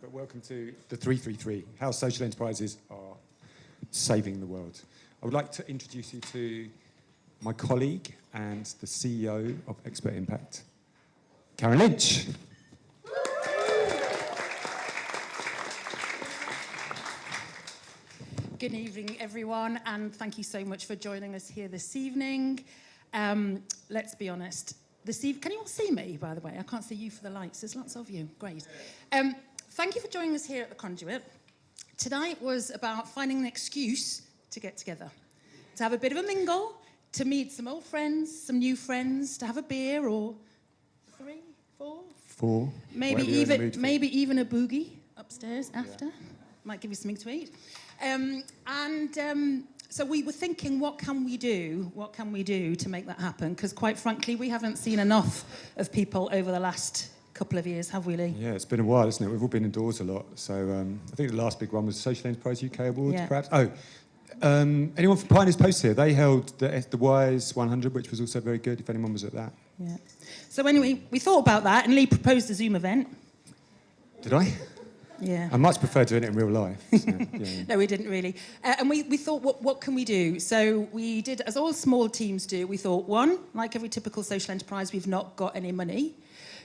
But welcome to the 333, how social enterprises are saving the world. I would like to introduce you to my colleague and the CEO of Expert Impact, Karen Lynch. Good evening, everyone, and thank you so much for joining us here this evening. Let's be honest. Can you all see me, by the way? I can't see you for the lights. There's lots of you. Great. Thank you for joining us here at the Conduit. Tonight was about finding an excuse to get together, to have a bit of a mingle, to meet some old friends, some new friends, to have a beer or 3, 4? 4. Maybe even a boogie upstairs after. Yeah. Might give you something to eat. So we were thinking, what can we do? What can we do to make that happen? Because quite frankly, we haven't seen enough of people over the last couple of years, have we, Lee? Yeah, it's been a while, isn't it? We've all been indoors a lot. So I think the last big one was Social Enterprise UK Awards, perhaps. Oh, anyone from Pioneers Post here? They held the Wise 100, which was also very good, if anyone was at that. Yeah. So anyway, we thought about that, and Lee proposed a Zoom event. Did I? Yeah. I much prefer doing it in real life. So, yeah. No, we didn't really. And we thought, what can we do? So we did, as all small teams do, we thought, one, like every typical social enterprise, we've not got any money.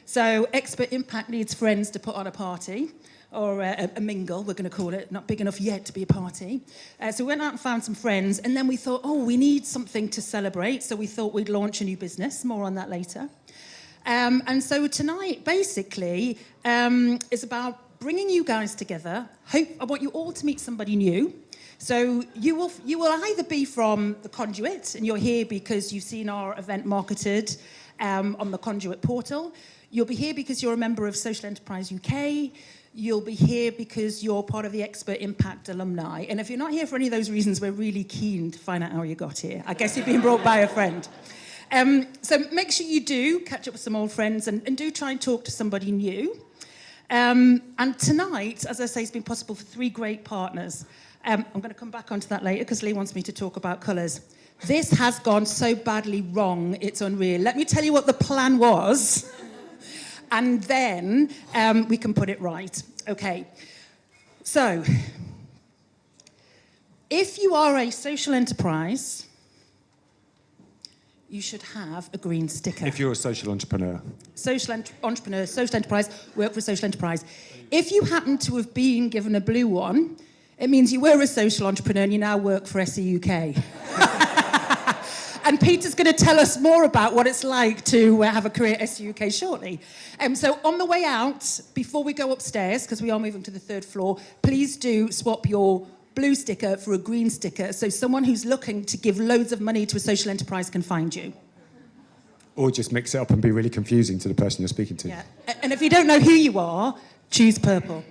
So Expert Impact needs friends to put on a party, or a mingle, we're going to call it, not big enough yet to be a party. So we went out and found some friends, and then we thought, we need something to celebrate, so we thought we'd launch a new business, more on that later. And so tonight, basically, is about bringing you guys together. I want you all to meet somebody new. So you will either be from the Conduit, and you're here because you've seen our event marketed on the Conduit portal. You'll be here because you're a member of Social Enterprise UK. You'll be here because you're part of the Expert Impact alumni. And if you're not here for any of those reasons, we're really keen to find out how you got here. I guess you've been brought by a friend. So make sure you do catch up with some old friends and do try and talk to somebody new. And tonight, as I say, it's been possible for 3 great partners. I'm going to come back onto that later because Lee wants me to talk about colours. This has gone so badly wrong, it's unreal. Let me tell you what the plan was, and then we can put it right. Okay. So, if you are a social enterprise, you should have a green sticker. If you're a social entrepreneur. Entrepreneur, social enterprise, work for a social enterprise. If you happen to have been given a blue one, it means you were a social entrepreneur and you now work for SE UK. And Peter's going to tell us more about what it's like to have a career at SE UK shortly. So on the way out, before we go upstairs, because we are moving to the 3rd floor, please do swap your blue sticker for a green sticker so someone who's looking to give loads of money to a social enterprise can find you. Or just mix it up and be really confusing to the person you're speaking to. Yeah. And if you don't know who you are, choose purple.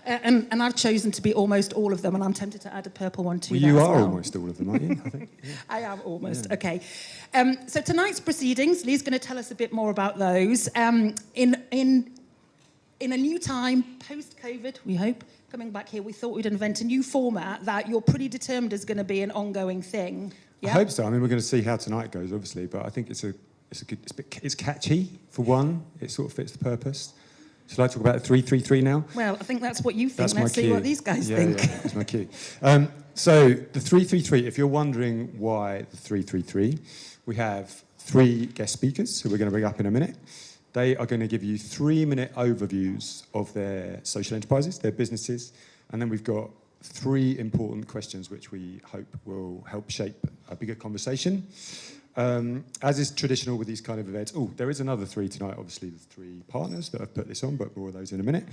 And I've chosen to be almost all of them, and I'm tempted to add a purple one to that you as are well. Almost all of them, aren't you? I think. Yeah. I am almost. Yeah. Okay. So tonight's proceedings, Lee's going to tell us a bit more about those. In a new time, post-COVID, we hope, coming back here, we thought we'd invent a new format that you're pretty determined is going to be an ongoing thing. Yeah? I hope so. I mean, we're going to see how tonight goes, obviously, but I think it's catchy for one. It sort of fits the purpose. Shall I talk about the 333 now? Well, I think that's what you think. That's Let's see what these guys think. Yeah, that's my cue. So the 333, if you're wondering why the 333, we have 3 guest speakers who we're going to bring up in a minute. They are going to give you 3-minute overviews of their social enterprises, their businesses, and then we've got 3 important questions which we hope will help shape a bigger conversation. As is traditional with these kind of events, there is another 3 tonight, obviously the 3 partners that have put this on, but more of those in a minute.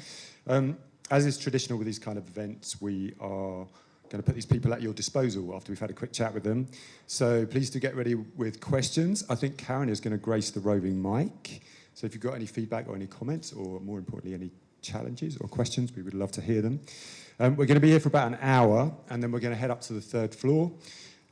As is traditional with these kind of events, we are going to put these people at your disposal after we've had a quick chat with them. So please do get ready with questions. I think Karen is going to grace the roving mic. So if you've got any feedback or any comments, or more importantly, any challenges or questions, we would love to hear them. We're going to be here for about an hour, and then we're going to head up to the 3rd floor.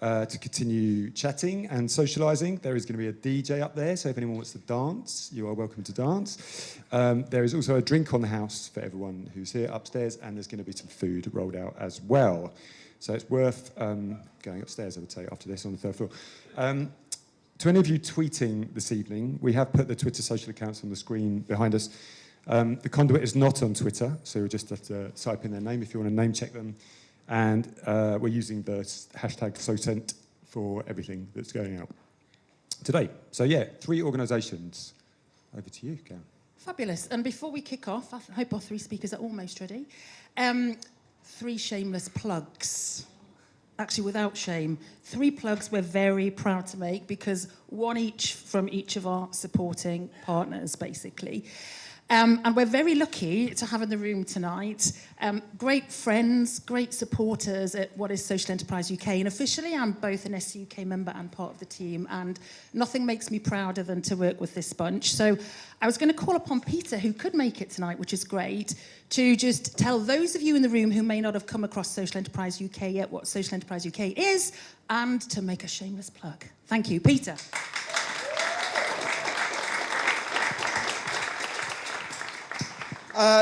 To continue chatting and socialising. There is going to be a DJ up there, so if anyone wants to dance, you are welcome to dance. There is also a drink on the house for everyone who's here upstairs, and there's going to be some food rolled out as well. So it's worth going upstairs, I would say, after this on the 3rd floor. To any of you tweeting this evening, we have put the Twitter social accounts on the screen behind us. The Conduit is not on Twitter, so you just have to type in their name if you want to name check them. And we're using the hashtag SoSent for everything that's going out today. So yeah, 3 organisations. Over to you, Karen. Fabulous. And before we kick off, I hope our 3 speakers are almost ready. 3 shameless plugs. Actually, without shame. 3 plugs we're very proud to make, because 1 each from each of our supporting partners, basically. And we're very lucky to have in the room tonight great friends, great supporters at what is Social Enterprise UK. And officially, I'm both an SCUK member and part of the team. And nothing makes me prouder than to work with this bunch. So I was going to call upon Peter, who could make it tonight, which is great, to just tell those of you in the room who may not have come across Social Enterprise UK yet what Social Enterprise UK is, and to make a shameless plug. Thank you. Peter.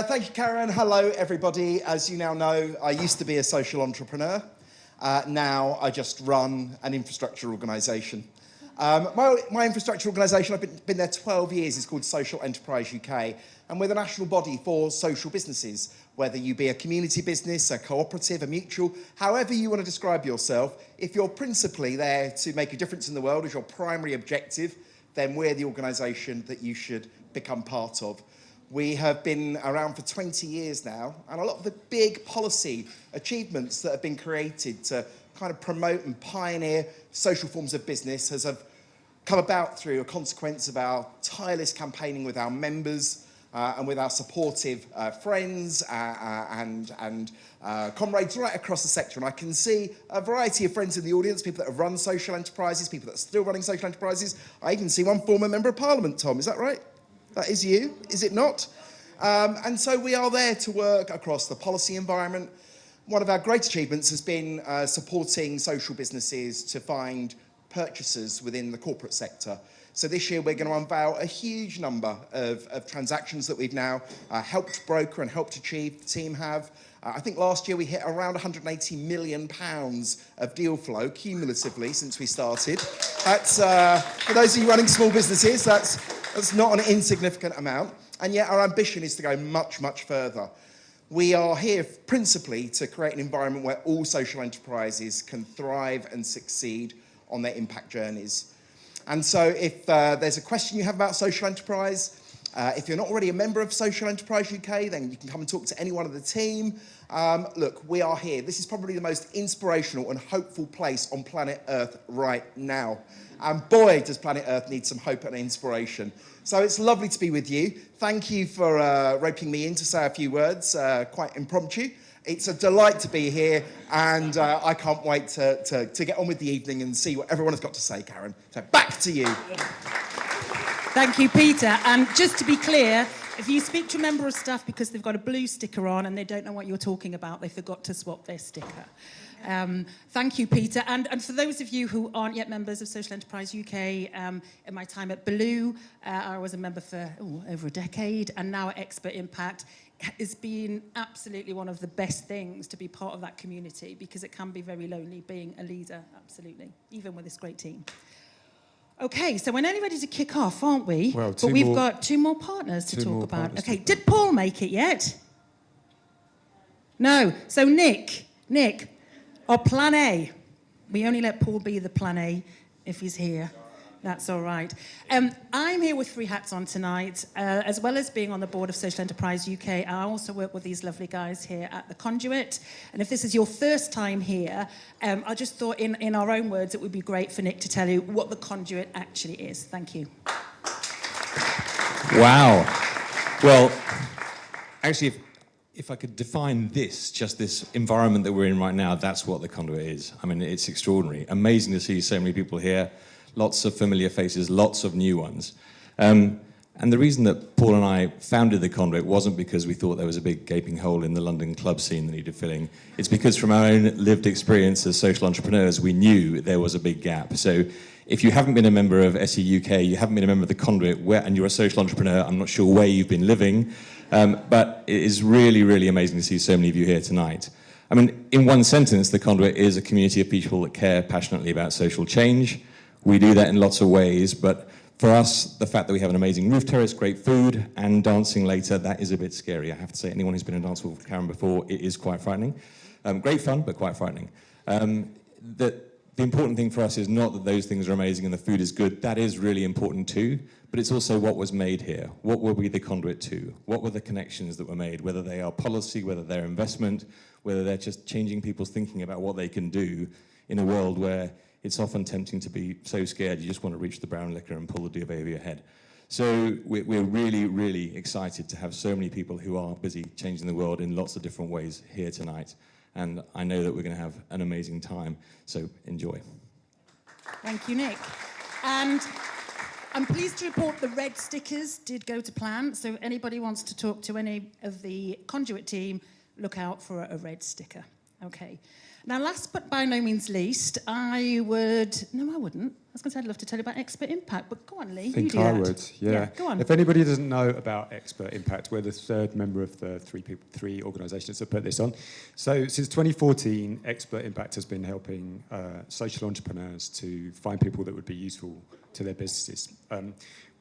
Thank you, Karen. Hello, everybody. As you now know, I used to be a social entrepreneur. Now I just run an infrastructure organisation. My infrastructure organisation, I've been there 12 years, is called Social Enterprise UK, and we're the national body for social businesses, whether you be a community business, a cooperative, a mutual, however you want to describe yourself. If you're principally there to make a difference in the world as your primary objective, then we're the organisation that you should become part of. We have been around for 20 years now, and a lot of the big policy achievements that have been created to kind of promote and pioneer social forms of business have come about through a consequence of our tireless campaigning with our members and with our supportive friends and comrades right across the sector. And I can see a variety of friends in the audience, people that have run social enterprises, people that are still running social enterprises. I even see one former member of Parliament, Tom, is that right? That is you, is it not? And so we are there to work across the policy environment. One of our great achievements has been supporting social businesses to find purchasers within the corporate sector. So this year we're going to unveil a huge number of transactions that we've now helped broker and helped achieve. The team have. I think last year we hit around £180 million of deal flow cumulatively since we started. That's, for those of you running small businesses, that's not an insignificant amount, and yet our ambition is to go much, much further. We are here principally to create an environment where all social enterprises can thrive and succeed on their impact journeys. And so if there's a question you have about social enterprise, if you're not already a member of Social Enterprise UK, then you can come and talk to any one of the team. Look, we are here. This is probably the most inspirational and hopeful place on planet Earth right now. And boy, does planet Earth need some hope and inspiration. So it's lovely to be with you. Thank you for roping me in to say a few words, quite impromptu. It's a delight to be here, and I can't wait to get on with the evening and see what everyone has got to say, Karen. So back to you. Thank you, Peter. And just to be clear, if you speak to a member of staff because they've got a blue sticker on and they don't know what you're talking about, they forgot to swap their sticker. Thank you, Peter. And for those of you who aren't yet members of Social Enterprise UK, in my time at Blue, I was a member for over a decade, and now at Expert Impact. It's been absolutely one of the best things to be part of that community, because it can be very lonely being a leader, absolutely, even with this great team. Okay, so we're nearly ready to kick off, aren't we? Well, but we've got 2 more partners to talk about. Okay, did Paul make it yet? No. So Nick, our plan A. We only let Paul be the plan A if he's here. That's all right. I'm here with 3 hats on tonight, as well as being on the board of Social Enterprise UK. I also work with these lovely guys here at the Conduit. And if this is your first time here, I just thought in our own words it would be great for Nick to tell you what the Conduit actually is. Thank you. Wow. Well, actually, if I could define just this environment that we're in right now, that's what the Conduit is. I mean, it's extraordinary. Amazing to see so many people here. Lots of familiar faces, lots of new ones. And the reason that Paul and I founded the Conduit wasn't because we thought there was a big gaping hole in the London club scene that needed filling. It's because from our own lived experience as social entrepreneurs, we knew there was a big gap. So if you haven't been a member of SE UK, you haven't been a member of the Conduit, and you're a social entrepreneur, I'm not sure where you've been living, but it is really, really amazing to see so many of you here tonight. I mean, in one sentence, the Conduit is a community of people that care passionately about social change. We do that in lots of ways, but For us, the fact that we have an amazing roof terrace, great food, and dancing later, that is a bit scary. I have to say, anyone who's been in a dance hall with Karen before, it is quite frightening. Great fun, but quite frightening. The important thing for us is not that those things are amazing and the food is good. That is really important too, but it's also what was made here. What were we the conduit to? What were the connections that were made, whether they are policy, whether they're investment, whether they're just changing people's thinking about what they can do in a world where it's often tempting to be so scared you just want to reach the brown liquor and pull the duvet over your head. So we're really, really excited to have so many people who are busy changing the world in lots of different ways here tonight. And I know that we're going to have an amazing time, so enjoy. Thank you, Nick. And I'm pleased to report the red stickers did go to plan, so if anybody wants to talk to any of the Conduit team, look out for a red sticker. Okay. Now, last but by no means least, I wouldn't. I was going to say I'd love to tell you about Expert Impact, but go on, Lee. I think you do I that. would, yeah. Go on. If anybody doesn't know about Expert Impact, we're the third member of the three organisations that put this on. So since 2014, Expert Impact has been helping social entrepreneurs to find people that would be useful to their businesses.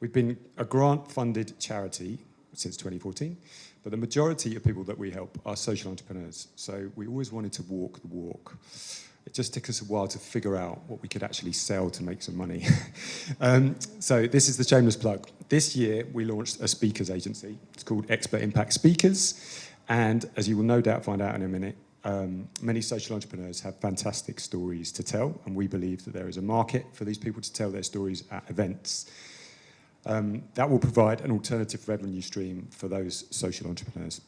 We've been a grant-funded charity since 2014, but the majority of people that we help are social entrepreneurs. So we always wanted to walk the walk. It just took us a while to figure out what we could actually sell to make some money. So this is the shameless plug. This year, we launched a speakers agency. It's called Expert Impact Speakers. And as you will no doubt find out in a minute, many social entrepreneurs have fantastic stories to tell. And we believe that there is a market for these people to tell their stories at events. That will provide an alternative revenue stream for those social entrepreneurs.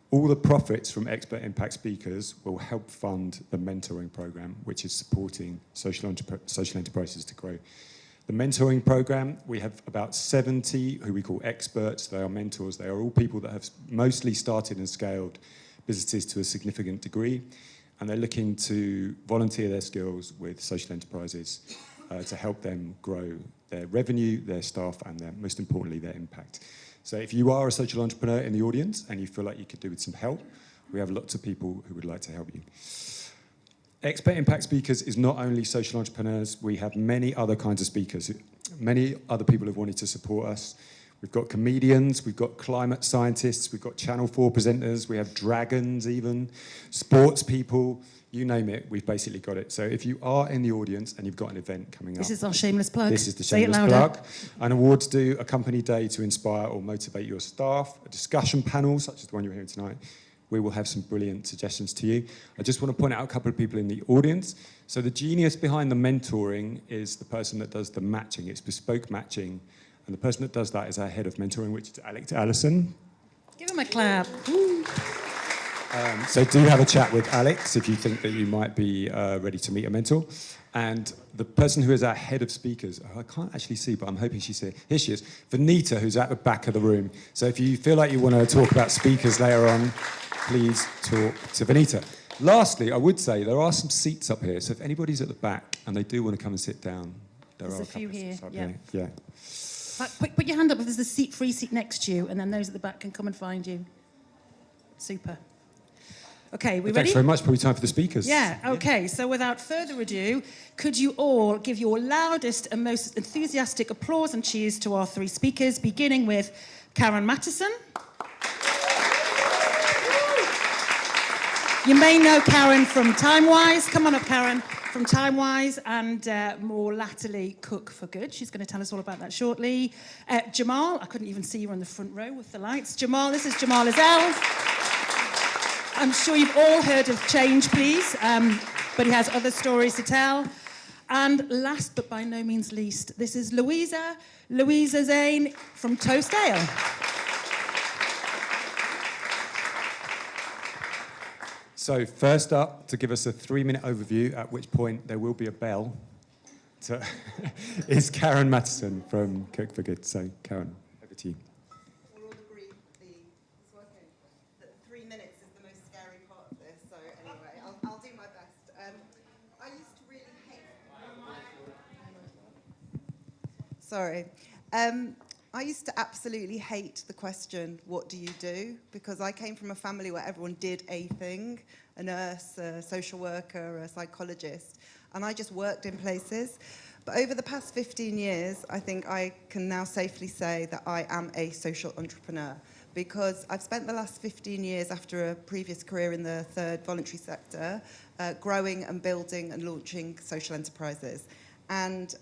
All the profits from Expert Impact Speakers will help fund the mentoring program, which is supporting social enterprises to grow. The mentoring program, we have about 70 who we call experts. They are mentors. They are all people that have mostly started and scaled businesses to a significant degree, and they're looking to volunteer their skills with social enterprises to help them grow their revenue, their staff, and most importantly, their impact. So if you are a social entrepreneur in the audience and you feel like you could do with some help, we have lots of people who would like to help you. Expert Impact Speakers is not only social entrepreneurs, we have many other kinds of speakers. Many other people have wanted to support us. We've got comedians, we've got climate scientists, we've got Channel 4 presenters, we have dragons even, sports people, you name it, we've basically got it. So if you are in the audience and you've got an event coming up... This is our shameless plug. This is the shameless plug. An awards do, a company day to inspire or motivate your staff, a discussion panel, such as the one you're hearing tonight. We will have some brilliant suggestions to you. I just want to point out a couple of people in the audience. So the genius behind the mentoring is the person that does the matching. It's bespoke matching. And the person that does that is our head of mentoring, which is Alex Allison. Give him a clap. So do have a chat with Alex if you think that you might be ready to meet a mentor. And the person who is our head of speakers, I can't actually see, but I'm hoping she's here. Here she is, Vanita, who's at the back of the room. So if you feel like you want to talk about speakers later on, please talk to Vanita. Lastly, I would say there are some seats up here. So if anybody's at the back and they do want to come and sit down, there's a few here. Yeah. Put your hand up if there's a free seat next to you, and then those at the back can come and find you. Super. Okay, we ready? Thanks very much. Probably time for the speakers. Yeah, okay. So without further ado, could you all give your loudest and most enthusiastic applause and cheers to our three speakers, beginning with Karen Mattison. You may know Karen from Timewise. Come on up, Karen. From Timewise, and more latterly, Cook for Good. She's going to tell us all about that shortly. Cemal, I couldn't even see you on the front row with the lights. Cemal, this is Cemal Ezel. I'm sure you've all heard of Change, Please, but he has other stories to tell. And last but by no means least, this is Louisa Ziane from Toast Ale. So first up, to give us a 3-minute overview, at which point there will be a bell, is Karen Mattison from Cook for Good. So Karen, over to you. We'll all agree it's working, that 3 minutes is the most scary part of this. So anyway, I'll do my best. I used to really hate... Sorry. I used to absolutely hate the question, what do you do? Because I came from a family where everyone did a thing, a nurse, a social worker, a psychologist, and I just worked in places. But over the past 15 years, I think I can now safely say that I am a social entrepreneur, because I've spent the last 15 years after a previous career in the third voluntary sector growing and building and launching social enterprises. And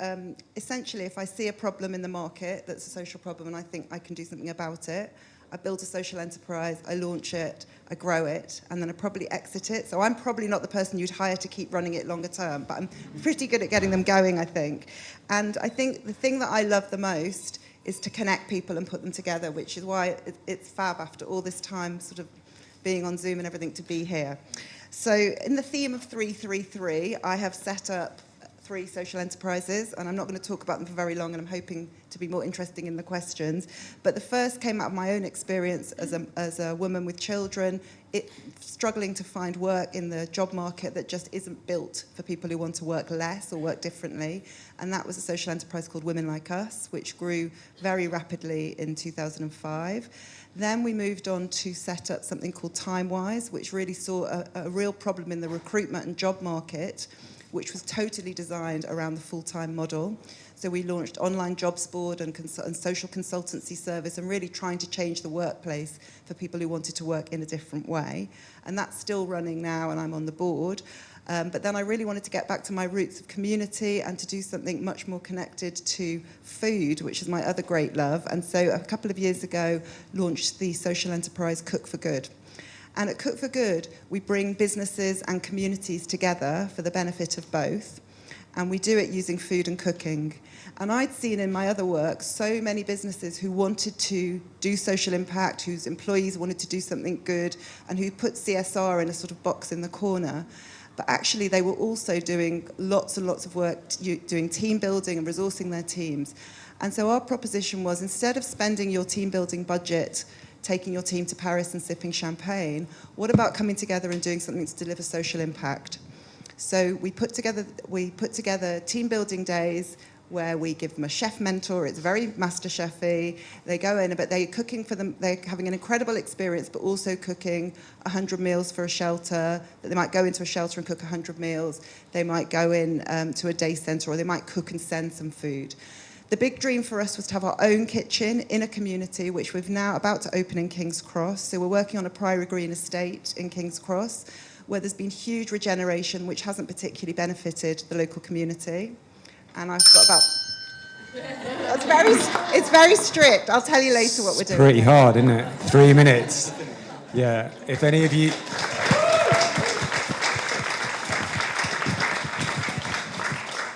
essentially, if I see a problem in the market that's a social problem and I think I can do something about it, I build a social enterprise, I launch it, I grow it, and then I probably exit it. So I'm probably not the person you'd hire to keep running it longer term, but I'm pretty good at getting them going, I think. And I think the thing that I love the most is to connect people and put them together, which is why it's fab after all this time sort of being on Zoom and everything to be here. So in the theme of 333, I have set up 3 social enterprises, and I'm not going to talk about them for very long, and I'm hoping to be more interesting in the questions. But the first came out of my own experience as a woman with children, struggling to find work in the job market that just isn't built for people who want to work less or work differently. And that was a social enterprise called Women Like Us, which grew very rapidly in 2005. Then we moved on to set up something called TimeWise, which really saw a real problem in the recruitment and job market, which was totally designed around the full-time model. So we launched online jobs board and social consultancy service, and really trying to change the workplace for people who wanted to work in a different way. And that's still running now, and I'm on the board. But then I really wanted to get back to my roots of community and to do something much more connected to food, which is my other great love. And so a couple of years ago, launched the social enterprise Cook for Good. And at Cook for Good, we bring businesses and communities together for the benefit of both. And we do it using food and cooking. And I'd seen in my other work so many businesses who wanted to do social impact, whose employees wanted to do something good, and who put CSR in a sort of box in the corner. But actually, they were also doing lots and lots of work, doing team building and resourcing their teams. And so our proposition was, instead of spending your team building budget taking your team to Paris and sipping champagne, what about coming together and doing something to deliver social impact? So we put together team building days where we give them a chef mentor. It's very master chef-y. They go in, but they're cooking for them. They're having an incredible experience, but also cooking 100 meals for a shelter. They might go into a shelter and cook 100 meals. They might go in to a day centre, or they might cook and send some food. The big dream for us was to have our own kitchen in a community, which we've now about to open in King's Cross. So we're working on a Priory Green estate in King's Cross, where there's been huge regeneration, which hasn't particularly benefited the local community. And I've got about... It's very strict. I'll tell you later what we're doing. Pretty hard, isn't it? 3 minutes. Yeah, if any of you...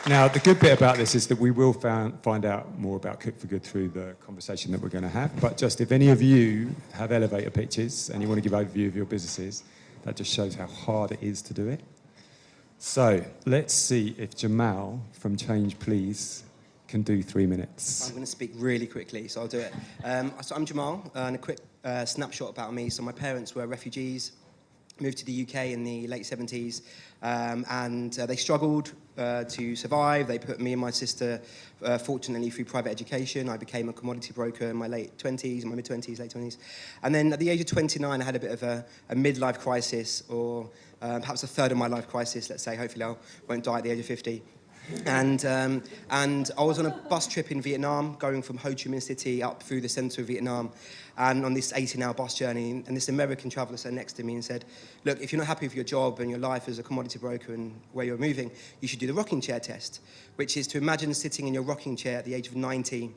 Now, the good bit about this is that we will find out more about Cook for Good through the conversation that we're going to have. But just if any of you have elevator pitches and you want to give overview of your businesses, that just shows how hard it is to do it. So let's see if Cemal from Change Please can do 3 minutes. I'm going to speak really quickly, so I'll do it. So I'm Cemal, and a quick snapshot about me. So my parents were refugees, moved to the UK in the late 70s, and they struggled to survive. They put me and my sister, fortunately, through private education. I became a commodity broker in my late 20s, my mid-20s, late 20s. And then at the age of 29, I had a bit of a midlife crisis, or perhaps a third of my life crisis, let's say. Hopefully I won't die at the age of 50. And I was on a bus trip in Vietnam, going from Ho Chi Minh City up through the centre of Vietnam, and on this 18-hour bus journey, and this American traveller sat next to me and said, look, if you're not happy with your job and your life as a commodity broker and where you're moving, you should do the rocking chair test, which is to imagine sitting in your rocking chair at the age of 90,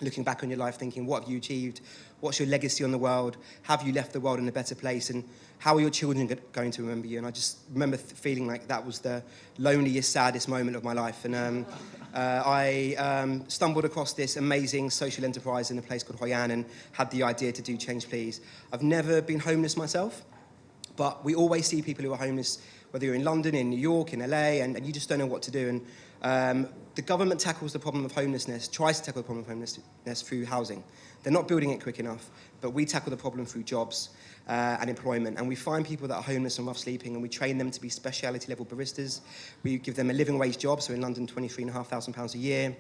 looking back on your life, thinking, what have you achieved? What's your legacy on the world? Have you left the world in a better place? And how are your children going to remember you? And I just remember feeling like that was the loneliest, saddest moment of my life. And I stumbled across this amazing social enterprise in a place called Hoi An and had the idea to do Change Please. I've never been homeless myself, but we always see people who are homeless, whether you're in London, in New York, in LA, and you just don't know what to do. And the government tackles the problem of homelessness, tries to tackle the problem of homelessness through housing. They're not building it quick enough, but we tackle the problem through jobs and employment. And we find people that are homeless and rough sleeping, and we train them to be speciality level baristas. We give them a living wage job, so in London, £23,500 a year.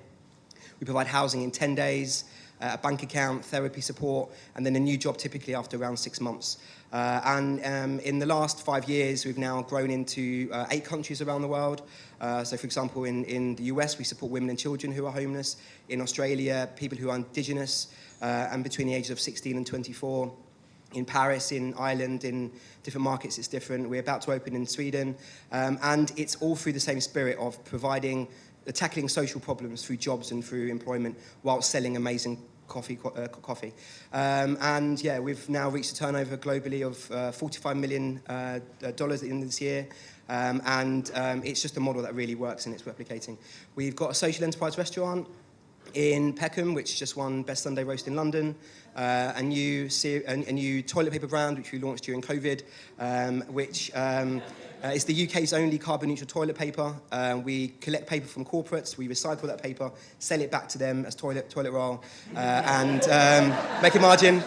We provide housing in 10 days. a bank account, therapy support, and then a new job typically after around 6 months. In the last 5 years, we've now grown into 8 countries around the world. So, for example, in the US, we support women and children who are homeless. In Australia, people who are indigenous and between the ages of 16 and 24. In Paris, in Ireland, in different markets, it's different. We're about to open in Sweden. And it's all through the same spirit of tackling social problems through jobs and through employment while selling amazing coffee. And yeah, we've now reached a turnover globally of $45 million at the end of this year. It's just a model that really works and it's replicating. We've got a social enterprise restaurant in Peckham, which just won Best Sunday Roast in London, a new toilet paper brand, which we launched during COVID, which is the UK's only carbon-neutral toilet paper. We collect paper from corporates, we recycle that paper, sell it back to them as toilet roll, and make a margin.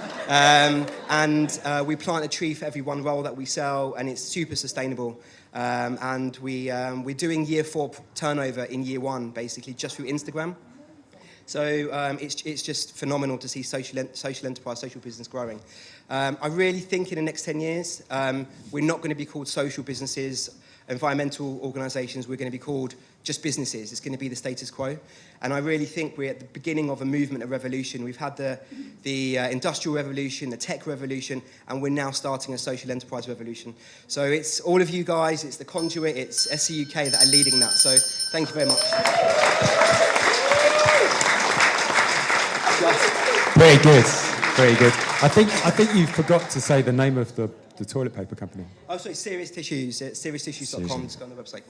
We plant a tree for every 1 roll that we sell, and it's super sustainable. We're doing year 4 turnover in year 1, basically, just through Instagram. So it's just phenomenal to see social enterprise, social business growing. I really think in the next 10 years, we're not going to be called social businesses, environmental organisations. We're going to be called just businesses. It's going to be the status quo. And I really think we're at the beginning of a movement, a revolution. We've had the industrial revolution, the tech revolution, and we're now starting a social enterprise revolution. So it's all of you guys, it's the Conduit, it's SC UK that are leading that. So thank you very much. Very good, very good. I think you forgot to say the name of the toilet paper company. Oh, sorry, Serious Tissues. It's serioustissues.com. Just go on the website.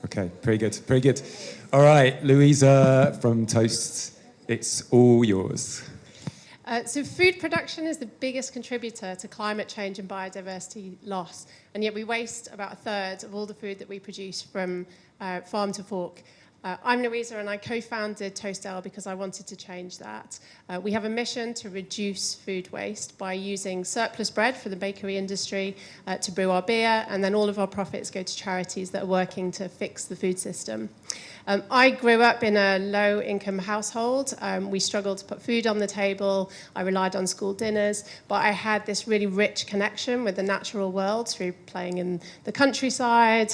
Okay, very good, very good. All right, Louisa from Toast, it's all yours. So food production is the biggest contributor to climate change and biodiversity loss, and yet we waste about 1/3 of all the food that we produce from farm to fork. I'm Louisa and I co-founded Toast because I wanted to change that. We have a mission to reduce food waste by using surplus bread for the bakery industry to brew our beer, and then all of our profits go to charities that are working to fix the food system. I grew up in a low-income household. We struggled to put food on the table. I relied on school dinners, but I had this really rich connection with the natural world through playing in the countryside,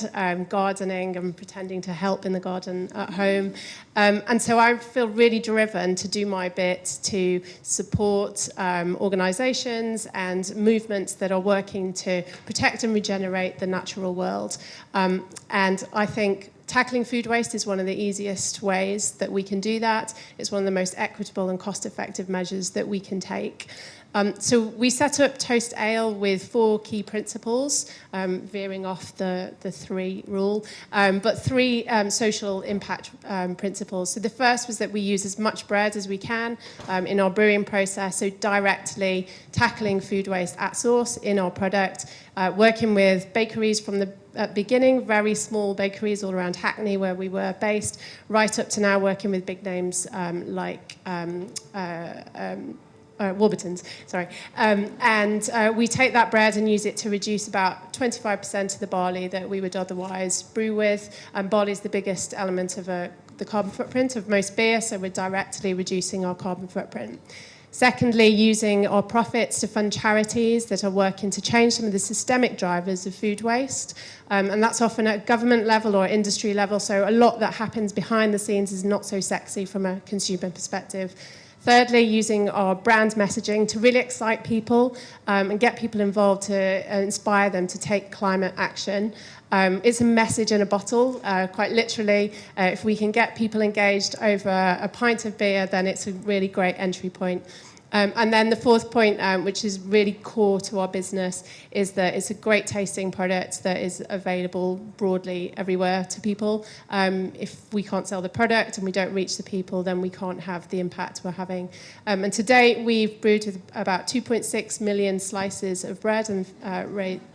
gardening, and pretending to help in the garden at home. And so I feel really driven to do my bit to support organisations and movements that are working to protect and regenerate the natural world. And I think tackling food waste is one of the easiest ways that we can do that. It's one of the most equitable and cost-effective measures that we can take. So we set up Toast Ale with 4 key principles, veering off the 3 rule, but 3 social impact principles. So the first was that we use as much bread as we can in our brewing process, so directly tackling food waste at source in our product, working with bakeries from the beginning, very small bakeries all around Hackney where we were based, right up to now working with big names like Warburton's, sorry. We take that bread and use it to reduce about 25% of the barley that we would otherwise brew with. Barley is the biggest element of the carbon footprint of most beer, so we're directly reducing our carbon footprint. Secondly, using our profits to fund charities that are working to change some of the systemic drivers of food waste. And that's often at government level or industry level, so a lot that happens behind the scenes is not so sexy from a consumer perspective. Thirdly, using our brand messaging to really excite people and get people involved to inspire them to take climate action. It's a message in a bottle, quite literally. If we can get people engaged over a pint of beer, then it's a really great entry point. And then the fourth point, which is really core to our business, is that it's a great tasting product that is available broadly everywhere to people. If we can't sell the product and we don't reach the people, then we can't have the impact we're having. And to date, we've brewed with about 2.6 million slices of bread and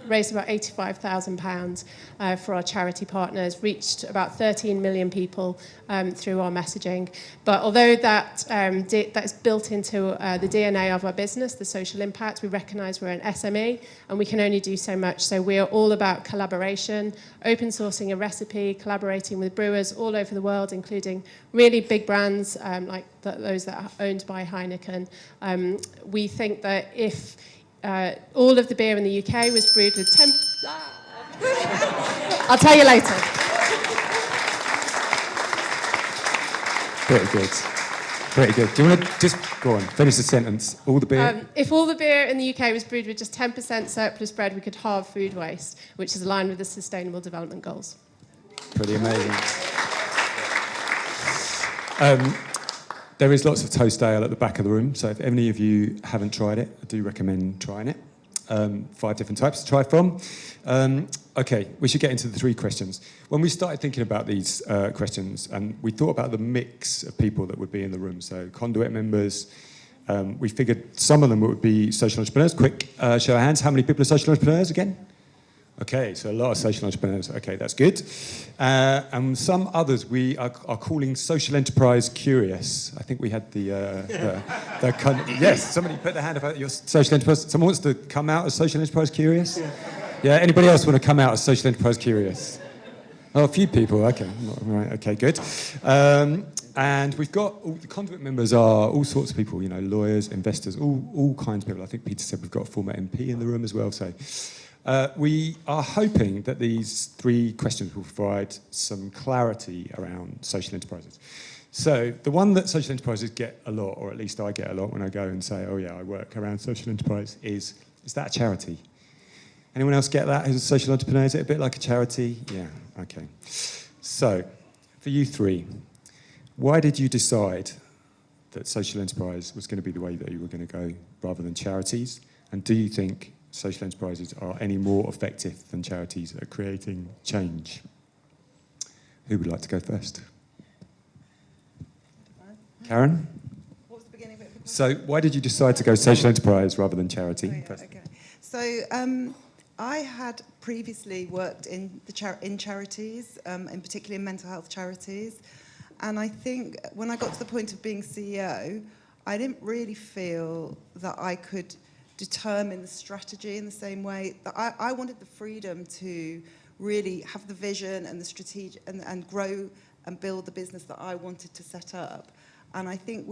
raised about £85,000 for our charity partners, reached about 13 million people through our messaging. But although that is built into the DNA of our business, the social impact. We recognise we're an SME and we can only do so much. So we are all about collaboration, open sourcing a recipe, collaborating with brewers all over the world, including really big brands like those that are owned by Heineken. We think that if all of the beer in the UK was brewed with I'll tell you later. Pretty good. Pretty good. Do you want to just go on, finish the sentence? All the beer? If all the beer in the UK was brewed with just 10% surplus bread, we could halve food waste, which is aligned with the Sustainable Development Goals. Pretty amazing. There is lots of toast ale at the back of the room, so if any of you haven't tried it, I do recommend trying it. 5 different types to try from. Okay, we should get into the 3 questions. When we started thinking about these questions, and we thought about the mix of people that would be in the room, so Conduit members, we figured some of them would be social entrepreneurs. Quick show of hands, how many people are social entrepreneurs again? Okay, so a lot of social entrepreneurs. Okay, that's good. And some others we are calling social enterprise curious. I think we had yes, somebody put their hand up. Your social enterprise. Someone wants to come out as social enterprise curious? Yeah, anybody else want to come out as social enterprise curious? Oh, a few people. Okay, all right. Okay, good. And we've got the Conduit members are all sorts of people. You know, lawyers, investors, all kinds of people. I think Peter said we've got a former MP in the room as well. So. We are hoping that these 3 questions will provide some clarity around social enterprises. So the one that social enterprises get a lot, or at least I get a lot when I go and say, oh yeah, I work around social enterprise, is that a charity? Anyone else get that who's a social entrepreneur? Is it a bit like a charity? Yeah, okay. So for you 3, why did you decide that social enterprise was going to be the way that you were going to go rather than charities? And do you think social enterprises are any more effective than charities at creating change? Who would like to go first? Karen? What was the beginning of it? So why did you decide to go social enterprise rather than charity? Oh, yeah, okay. So I had previously worked in charities, in particular in mental health charities. And I think when I got to the point of being CEO, I didn't really feel that I could determine the strategy in the same way that I wanted the freedom to really have the vision and the strategy and grow and build the business that I wanted to set up. And I think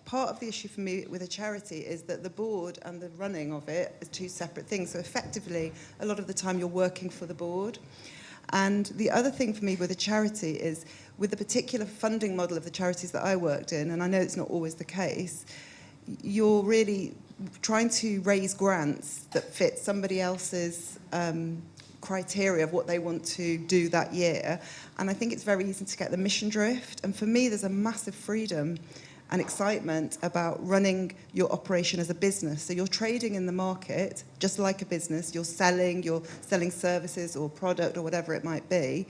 part of the issue for me with a charity is that the board and the running of it are 2 separate things. So effectively, a lot of the time you're working for the board. And the other thing for me with a charity is with the particular funding model of the charities that I worked in, and I know it's not always the case, you're really trying to raise grants that fit somebody else's criteria of what they want to do that year. And I think it's very easy to get the mission drift. And for me, there's a massive freedom and excitement about running your operation as a business. So you're trading in the market, just like a business. You're selling services or product or whatever it might be.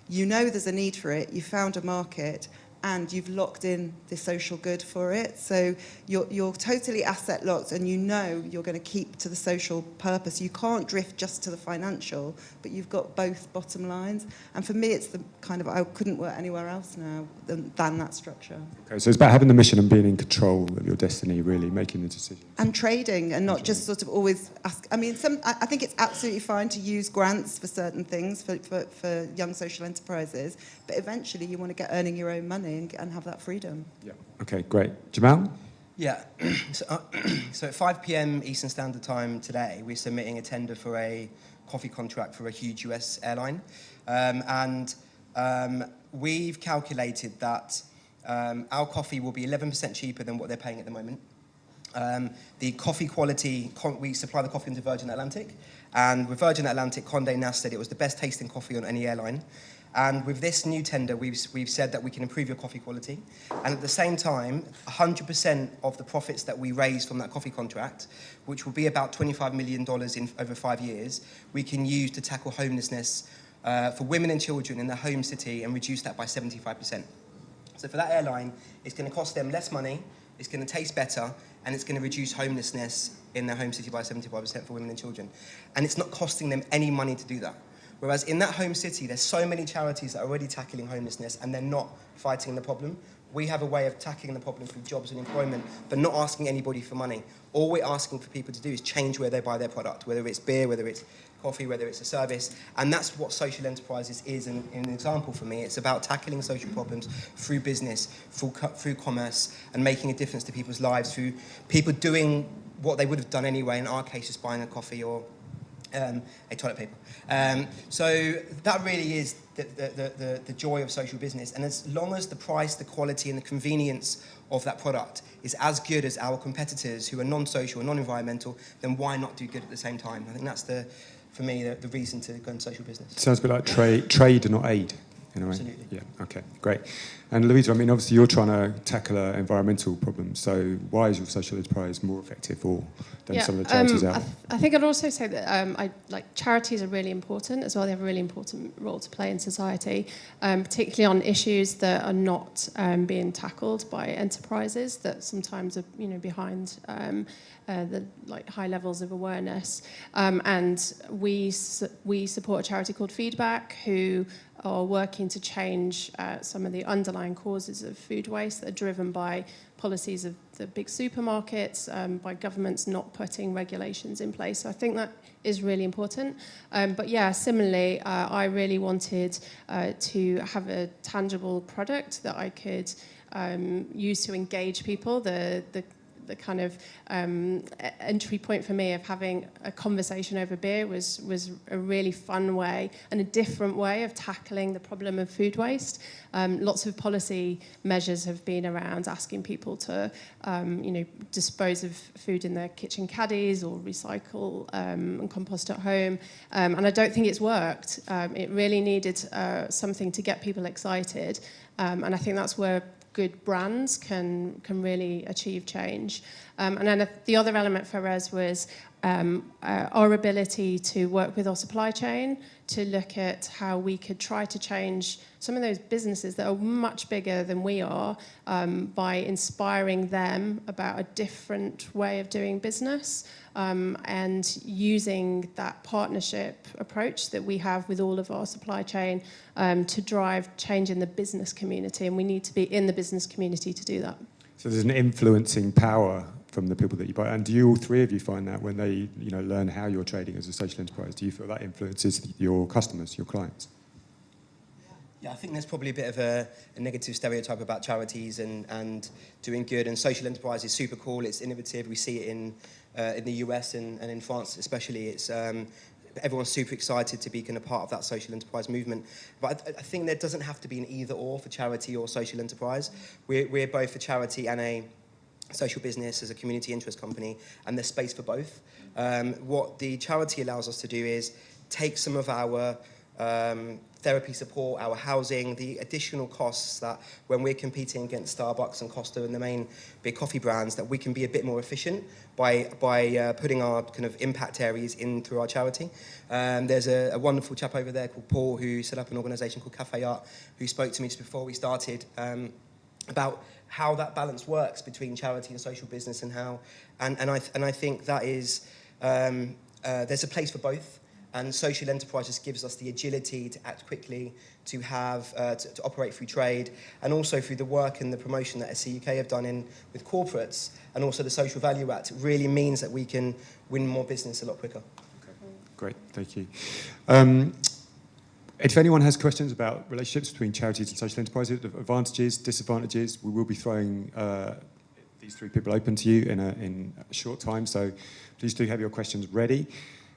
You know there's a need for it. You found a market. And you've locked in the social good for it. So you're totally asset locked and you know you're going to keep to the social purpose. You can't drift just to the financial, but you've got both bottom lines. And for me, it's the kind of, I couldn't work anywhere else now than that structure. Okay, so it's about having the mission and being in control of your destiny, really, making the decisions. And trading and not just sort of always ask. I mean, I think it's absolutely fine to use grants for certain things for young social enterprises, but eventually you want to get earning your own money and have that freedom. Yeah. Okay, great. Jamal? Yeah. So at 5 p.m. Eastern Standard Time today, we're submitting a tender for a coffee contract for a huge US airline. We've calculated that our coffee will be 11% cheaper than what they're paying at the moment. The coffee quality, we supply the coffee into Virgin Atlantic, and with Virgin Atlantic, Condé Nast said it was the best tasting coffee on any airline. And with this new tender, we've said that we can improve your coffee quality. And at the same time, 100% of the profits that we raise from that coffee contract, which will be about $25 million in over 5 years, we can use to tackle homelessness for women and children in their home city and reduce that by 75%. So for that airline, it's going to cost them less money, it's going to taste better, and it's going to reduce homelessness in their home city by 75% for women and children. And it's not costing them any money to do that. Whereas in that home city, there's so many charities that are already tackling homelessness and they're not fighting the problem. we have a way of tackling the problem through jobs and employment, but not asking anybody for money. All we're asking for people to do is change where they buy their product, whether it's beer, whether it's coffee, whether it's a service. And that's what social enterprises is an example for me. It's about tackling social problems through business, through commerce, and making a difference to people's lives, through people doing what they would have done anyway, in our case, just buying a coffee or a toilet paper. So that really is the joy of social business. And as long as the price, the quality, and the convenience of that product is as good as our competitors who are non-social and non-environmental, then why not do good at the same time? I think that's, for me, the reason to go into social business. Sounds a bit like trade and not aid, in a way. Absolutely. Yeah, okay, great. And Louisa, I mean, obviously you're trying to tackle environmental problems, so why is your social enterprise more effective than some of the charities out there? I think I'd also say that charities are really important as well. They have a really important role to play in society, particularly on issues that are not being tackled by enterprises that sometimes are behind the high levels of awareness. And we support a charity called Feedback, who are working to change some of the underlying causes of food waste that are driven by policies of the big supermarkets, by governments not putting regulations in place. So I think that is really important. But yeah, similarly, I really wanted to have a tangible product that I could use to engage people. The kind of entry point for me of having a conversation over beer was a really fun way and a different way of tackling the problem of food waste. Lots of policy measures have been around asking people to dispose of food in their kitchen caddies or recycle and compost at home, and I don't think it's worked. It really needed something to get people excited, and I think that's where good brands can really achieve change. And then the other element for us was our ability to work with our supply chain to look at how we could try to change some of those businesses that are much bigger than we are by inspiring them about a different way of doing business, and using that partnership approach that we have with all of our supply chain to drive change in the business community. And we need to be in the business community to do that. So there's an influencing power from the people that you buy. And do you, all three of you, find that when they learn how you're trading as a social enterprise, do you feel that influences your customers, your clients? Yeah, I think there's probably a bit of a negative stereotype about charities and doing good. And social enterprise is super cool. It's innovative. We see it in the US and in France especially. It's everyone's super excited to be kind of part of that social enterprise movement. But I think there doesn't have to be an either or for charity or social enterprise. We're both a charity and a social business as a community interest company, and there's space for both. What the charity allows us to do is take some of our therapy support, our housing, the additional costs that when we're competing against Starbucks and Costa and the main big coffee brands, that we can be a bit more efficient by putting our kind of impact areas in through our charity. There's a wonderful chap over there called Paul who set up an organisation called Cafe Art, who spoke to me just before we started about how that balance works between charity and social business, and how and I think that is there's a place for both. And social enterprises gives us the agility to act quickly, to have to operate through trade, and also through the work and the promotion that SC UK have done with corporates, and also the Social Value Act. It really means that we can win more business a lot quicker. Okay. Great, thank you. If anyone has questions about relationships between charities and social enterprises, advantages, disadvantages, we will be throwing these three people open to you in a short time, so please do have your questions ready.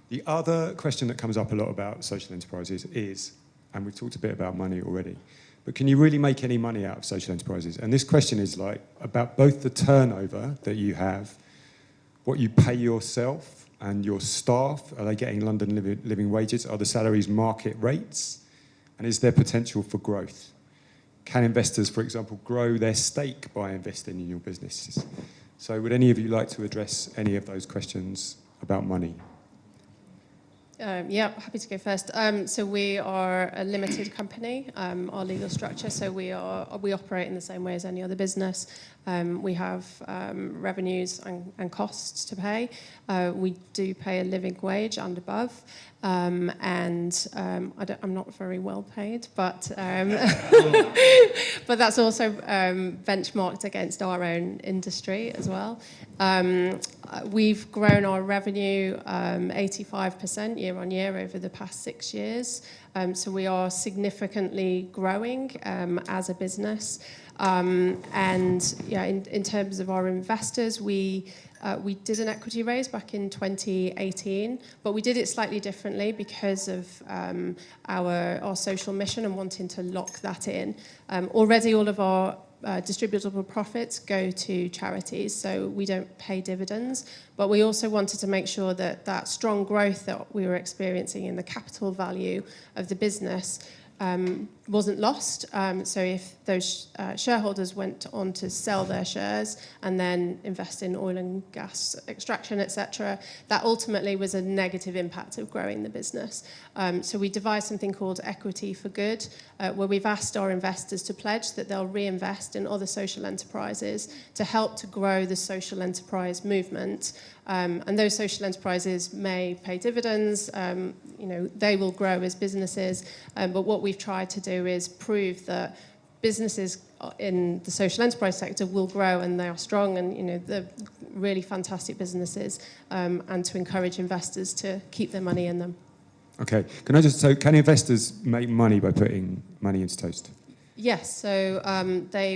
The other question that comes up a lot about social enterprises is, and we've talked a bit about money already, but can you really make any money out of social enterprises? And this question is about both the turnover that you have, what you pay yourself and your staff. Are they getting London living wages? Are the salaries market rates? And is there potential for growth? Can investors, for example, grow their stake by investing in your businesses? So would any of you like to address any of those questions about money? Yeah, happy to go first. So we are a limited company, our legal structure. So we operate in the same way as any other business. We have revenues and costs to pay. We do pay a living wage and above. I'm not very well paid, but but that's also benchmarked against our own industry as well. We've grown our revenue 85% year on year over the past 6 years. So we are significantly growing as a business. And yeah, in terms of our investors, we did an equity raise back in 2018, but we did it slightly differently because of our social mission and wanting to lock that in. Already all of our distributable profits go to charities, so we don't pay dividends, but we also wanted to make sure that that strong growth that we were experiencing in the capital value of the business wasn't lost. So if those shareholders went on to sell their shares and then invest in oil and gas extraction, etc., that ultimately was a negative impact of growing the business. So we devised something called Equity for Good, where we've asked our investors to pledge that they'll reinvest in other social enterprises to help to grow the social enterprise movement. And those social enterprises may pay dividends, they will grow as businesses, but what we've tried to do is prove that businesses in the social enterprise sector will grow and they are strong and they're really fantastic businesses, and to encourage investors to keep their money in them. Okay, can investors make money by putting money into Toast? Yes, so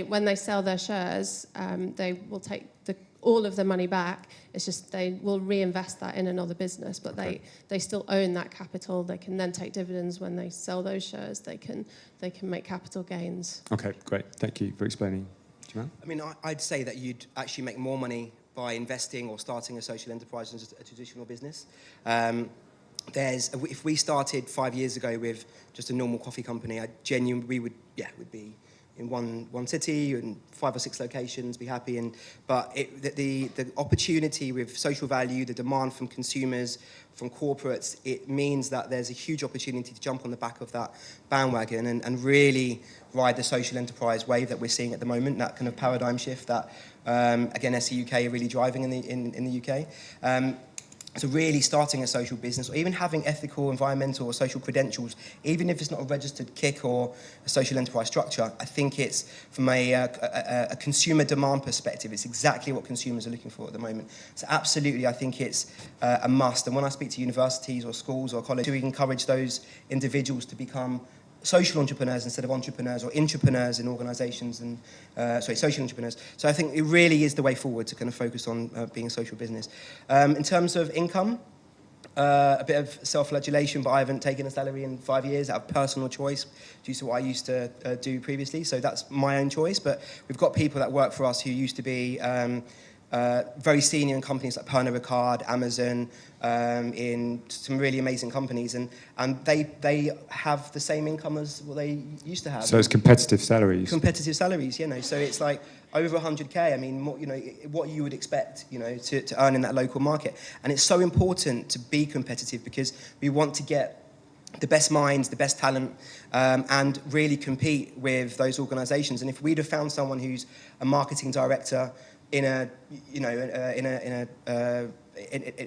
when they sell their shares, they will take all of the money back. It's just they will reinvest that in another business, but they still own that capital. They can then take dividends when they sell those shares. They can make capital gains. Okay, great. Thank you for explaining. Jamal? I mean, I'd say that you'd actually make more money by investing or starting a social enterprise than a traditional business. If we started 5 years ago with just a normal coffee company, we would be in one city and 5 or 6 locations, be happy. But the opportunity with social value, the demand from consumers, from corporates, it means that there's a huge opportunity to jump on the back of that bandwagon and really ride the social enterprise wave that we're seeing at the moment, that kind of paradigm shift that, again, SE UK are really driving in the UK. So really starting a social business or even having ethical, environmental or social credentials, even if it's not a registered KIC or a social enterprise structure, I think it's from a consumer demand perspective, it's exactly what consumers are looking for at the moment. So absolutely, I think it's a must. And when I speak to universities or schools or colleges, we encourage those individuals to become social entrepreneurs instead of entrepreneurs or intrapreneurs in organisations and social entrepreneurs. So I think it really is the way forward to kind of focus on being a social business. In terms of income, a bit of self-flagellation, but I haven't taken a salary in 5 years out of personal choice due to what I used to do previously. So that's my own choice. But we've got people that work for us who used to be very senior in companies like Pernod Ricard, Amazon, in some really amazing companies, and they have the same income as what they used to have. So it's competitive salaries. Competitive salaries, So it's like over 100K. I mean, more, what you would expect, to earn in that local market. And it's so important to be competitive because we want to get the best minds, the best talent, and really compete with those organisations. And if we'd have found someone who's a marketing director in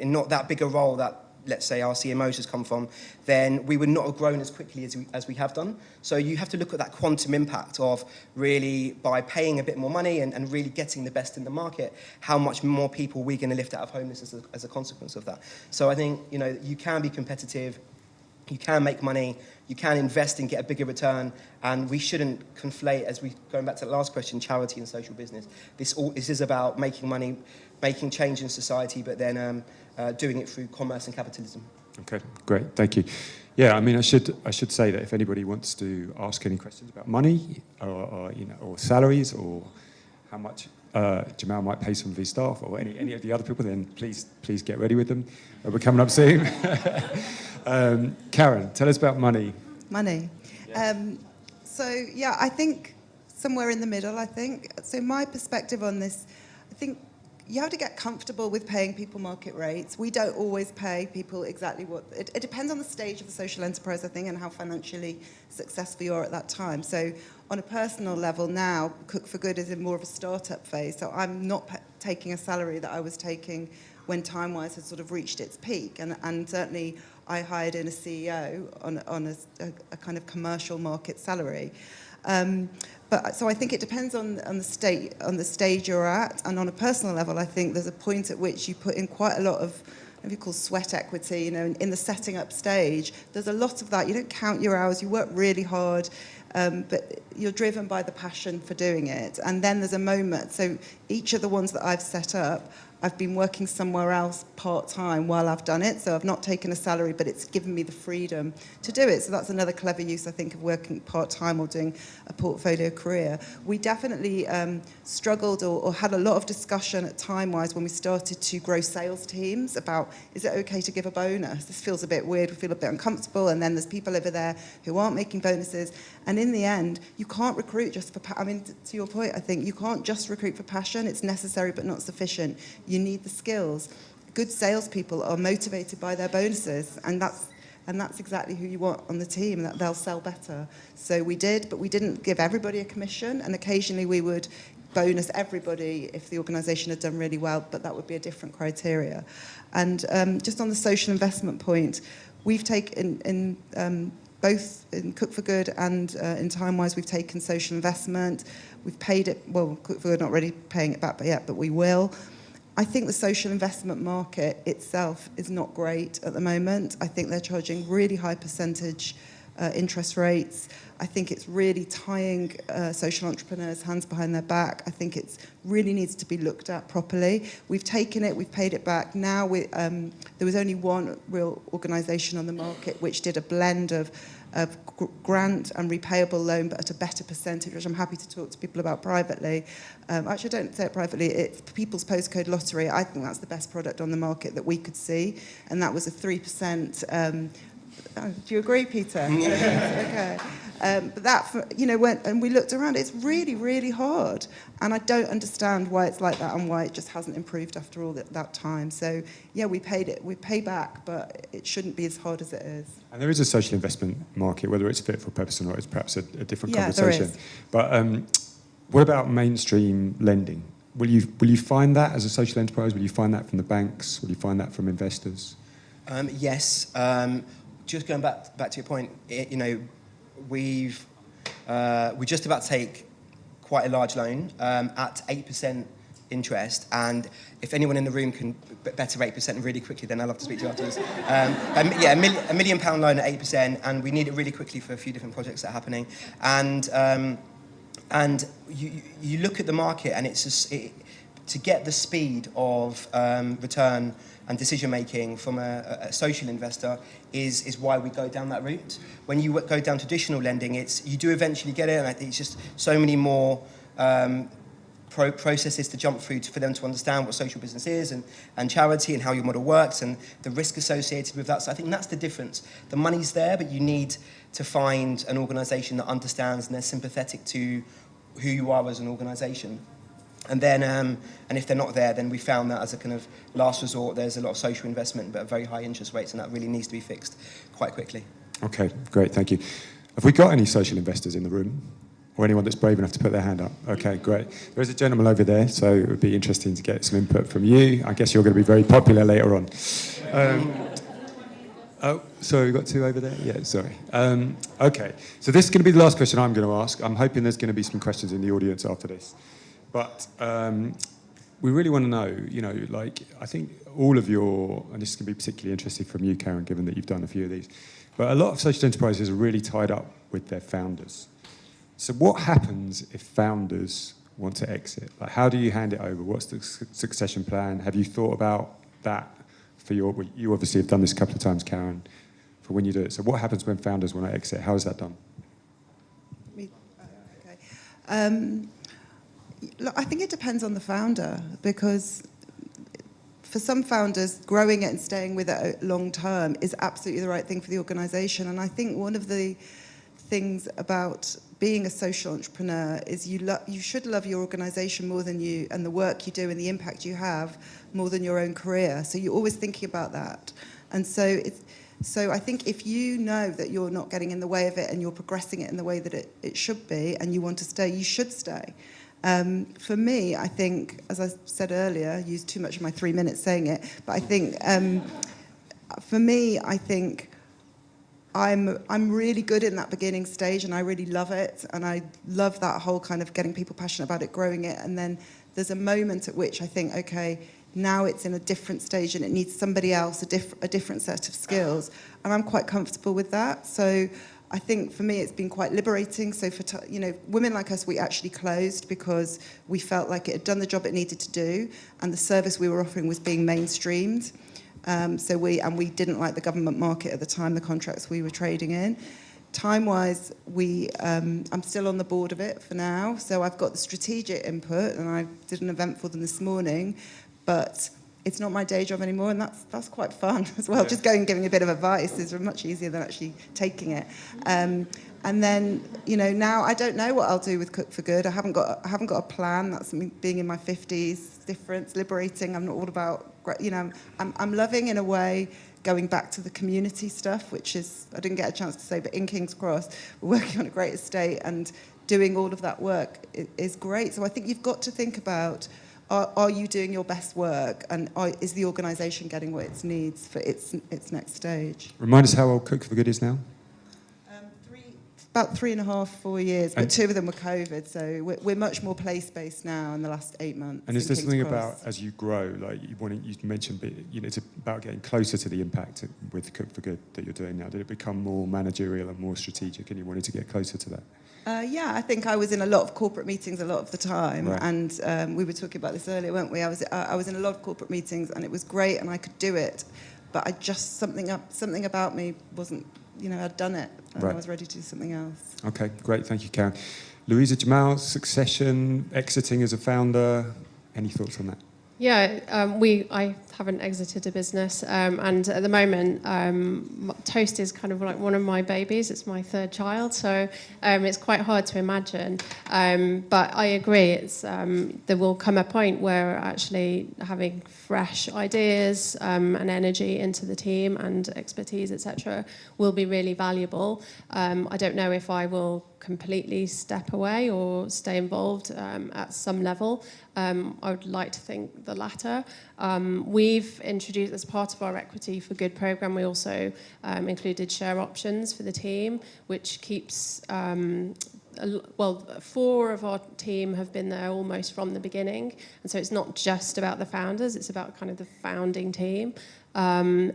not that big a role that, let's say, our CMOs has come from, then we would not have grown as quickly as we have done. So you have to look at that quantum impact of really, by paying a bit more money and really getting the best in the market, how much more people we're going to lift out of homelessness as a consequence of that. So I think, you can be competitive, you can make money, you can invest and get a bigger return, and we shouldn't conflate, going back to the last question, charity and social business. This is about making money, making change in society, but then doing it through commerce and capitalism. Okay, great, thank you. Yeah, I mean, I should say that if anybody wants to ask any questions about money or salaries or how much Jamal might pay some of his staff or any of the other people, then please get ready with them. We're coming up soon. Karen, tell us about money. Money. Yeah. I think somewhere in the middle, So my perspective on this, I think, you have to get comfortable with paying people market rates. We don't always pay people exactly what... It depends on the stage of the social enterprise, I think, and how financially successful you are at that time. So on a personal level now, Cook for Good is in more of a startup phase, so I'm not taking a salary that I was taking when Timewise had sort of reached its peak. And certainly I hired in a CEO on a kind of commercial market salary. But so I think it depends on the stage you're at, and on a personal level, I think there's a point at which you put in quite a lot of what you call sweat equity. You know, in the setting up stage, there's a lot of that. You don't count your hours. You work really hard, but you're driven by the passion for doing it. And then there's a moment. So each of the ones that I've set up, I've been working somewhere else part-time while I've done it, so I've not taken a salary, but it's given me the freedom to do it. So that's another clever use, I think, of working part-time or doing a portfolio career. We definitely struggled or had a lot of discussion at Timewise when we started to grow sales teams about, is it okay to give a bonus? This feels a bit weird, we feel a bit uncomfortable, and then there's people over there who aren't making bonuses. And in the end, you can't recruit just for, I mean, to your point, I think, you can't just recruit for passion. It's necessary but not sufficient. You need the skills. Good salespeople are motivated by their bonuses, and that's exactly who you want on the team, that they'll sell better. So we did, but we didn't give everybody a commission, and occasionally we would bonus everybody if the organisation had done really well, but that would be a different criteria. And just on the social investment point, we've taken both in Cook for Good and in Timewise, we've taken social investment. We've paid it, well, Cook for Good not really paying it back yet, but we will. I think the social investment market itself is not great at the moment. I think they're charging really high percentage interest rates. I think it's really tying social entrepreneurs' hands behind their back. I think it really needs to be looked at properly. We've taken it, we've paid it back. Now there was only one real organisation on the market which did a blend of grant and repayable loan, but at a better percentage, which I'm happy to talk to people about privately. Actually, I don't say it privately, it's People's Postcode Lottery. I think that's the best product on the market that we could see, and that was a 3%. Do you agree, Peter? Okay. But that, you know, and we looked around, it's really, really hard. And I don't understand why it's like that and why it just hasn't improved after all that time. So, yeah, we pay back, but it shouldn't be as hard as it is. And there is a social investment market, whether it's fit for purpose or not, it's perhaps a different Yeah, conversation. there is. But what about mainstream lending? Will you find that as a social enterprise? Will you find that from the banks? Will you find that from investors? Yes. Just going back to your point, you know, we're just about to take quite a large loan at 8% interest, and if anyone in the room can better 8% really quickly, then I'd love to speak to you afterwards. Yeah, £1 million loan at 8%, and we need it really quickly for a few different projects that are happening. And you look at the market, and it's just to get the speed of return and decision making from a social investor is why we go down that route. When you go down traditional lending, you do eventually get it, and I think it's just so many more processes to jump through for them to understand what social business is and charity and how your model works and the risk associated with that. So I think that's the difference. The money's there, but you need to find an organisation that understands and they're sympathetic to who you are as an organisation. And then, and if they're not there, then we found that as a kind of last resort, there's a lot of social investment, but very high interest rates, and that really needs to be fixed quite quickly. Okay, great, thank you. Have we got any social investors in the room? Or anyone that's brave enough to put their hand up? Okay, great. There's a gentleman over there, so it would be interesting to get some input from you. I guess you're going to be very popular later on. Oh, sorry, we've got two over there? Yeah, sorry. Okay, so this is going to be the last question I'm going to ask. I'm hoping there's going to be some questions in the audience after this. But we really want to know, you know, like, I think all of your, and this is going to be particularly interesting from you, Karen, given that you've done a few of these, but a lot of social enterprises are really tied up with their founders. So what happens if founders want to exit? Like, how do you hand it over? What's the succession plan? Have you thought about that for you obviously have done this a couple of times, Karen, for when you do it. So what happens when founders want to exit? How is that done? Okay. Look, I think it depends on the founder, because for some founders, growing it and staying with it long term is absolutely the right thing for the organisation. And I think one of the things about being a social entrepreneur is you should love your organisation more than you, and the work you do and the impact you have more than your own career. So you're always thinking about that. And so I think if you know that you're not getting in the way of it and you're progressing it in the way that it should be, and you want to stay, you should stay. For me, I think, as I said earlier, I used too much of my 3 minutes saying it, but I think, for me, I think I'm really good in that beginning stage, and I really love it, and I love that whole kind of getting people passionate about it, growing it, and then there's a moment at which I think, okay, now it's in a different stage and it needs somebody else, a different set of skills, and I'm quite comfortable with that. So I think for me it's been quite liberating. So for women like us, we actually closed because we felt like it had done the job it needed to do, and the service we were offering was being mainstreamed. So we didn't like the government market at the time, the contracts we were trading in. Time-wise, I'm still on the board of it for now, so I've got the strategic input, and I did an event for them this morning, but it's not my day job anymore, and that's quite fun as well. Yeah. Just going and giving a bit of advice is much easier than actually taking it. And then, now I don't know what I'll do with Cook for Good. I haven't got a plan. That's being in my 50s, different, it's liberating. I'm not all about, I'm loving, in a way, going back to the community stuff, which is, I didn't get a chance to say, but in King's Cross, we're working on a great estate, and doing all of that work is great. So I think you've got to think about, are you doing your best work, and is the organisation getting what it needs for its next stage? Remind us how old Cook for Good is now? About 3.5, 4 years, but 2 of them were COVID, so we're much more place-based now in the last 8 months. And is there something about, as you grow, like you mentioned, it's about getting closer to the impact with Cook for Good that you're doing now? Did it become more managerial and more strategic, and you wanted to get closer to that? Yeah, I think I was in a lot of corporate meetings a lot of the time, right. And we were talking about this earlier, weren't we? I was in a lot of corporate meetings, and it was great, and I could do it, but something about me wasn't. I'd done it, and right. I was ready to do something else. Okay, great. Thank you, Karen. Louisa, Cemal, succession, exiting as a founder. Any thoughts on that? Yeah, I haven't exited a business, and at the moment, Toast is kind of like one of my babies. It's my 3rd child, so it's quite hard to imagine. But I agree, there will come a point where actually having fresh ideas and energy into the team and expertise, etc., will be really valuable. I don't know if I will completely step away or stay involved at some level. I would like to think the latter. We've introduced, as part of our Equity for Good programme, we also included share options for the team, which keeps, 4 of our team have been there almost from the beginning. And so it's not just about the founders, it's about kind of the founding team. Having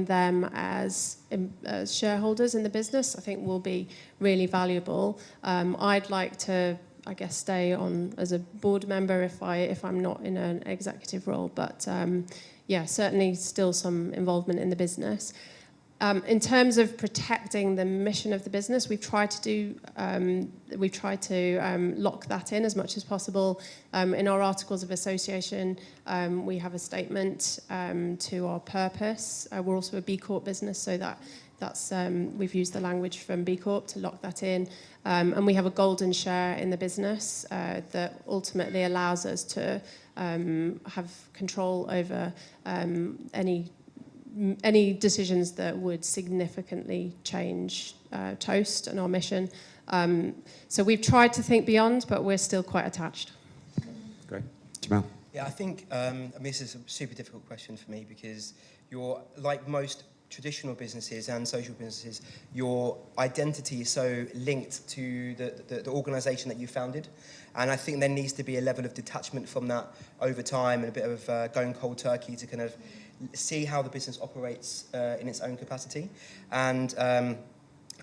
them as shareholders in the business, I think, will be really valuable. I'd like to, I guess, stay on as a board member if I'm not in an executive role, but certainly still some involvement in the business. In terms of protecting the mission of the business, we've tried to lock that in as much as possible. In our articles of association, we have a statement to our purpose. We're also a B Corp business, so that's we've used the language from B Corp to lock that in. And we have a golden share in the business that ultimately allows us to have control over any decisions that would significantly change Toast and our mission. So we've tried to think beyond, but we're still quite attached. Great. Cemal? Yeah, I think this is a super difficult question for me, because you're, like most traditional businesses and social businesses, your identity is so linked to the organisation that you founded. And I think there needs to be a level of detachment from that over time, and a bit of going cold turkey to kind of see how the business operates in its own capacity. And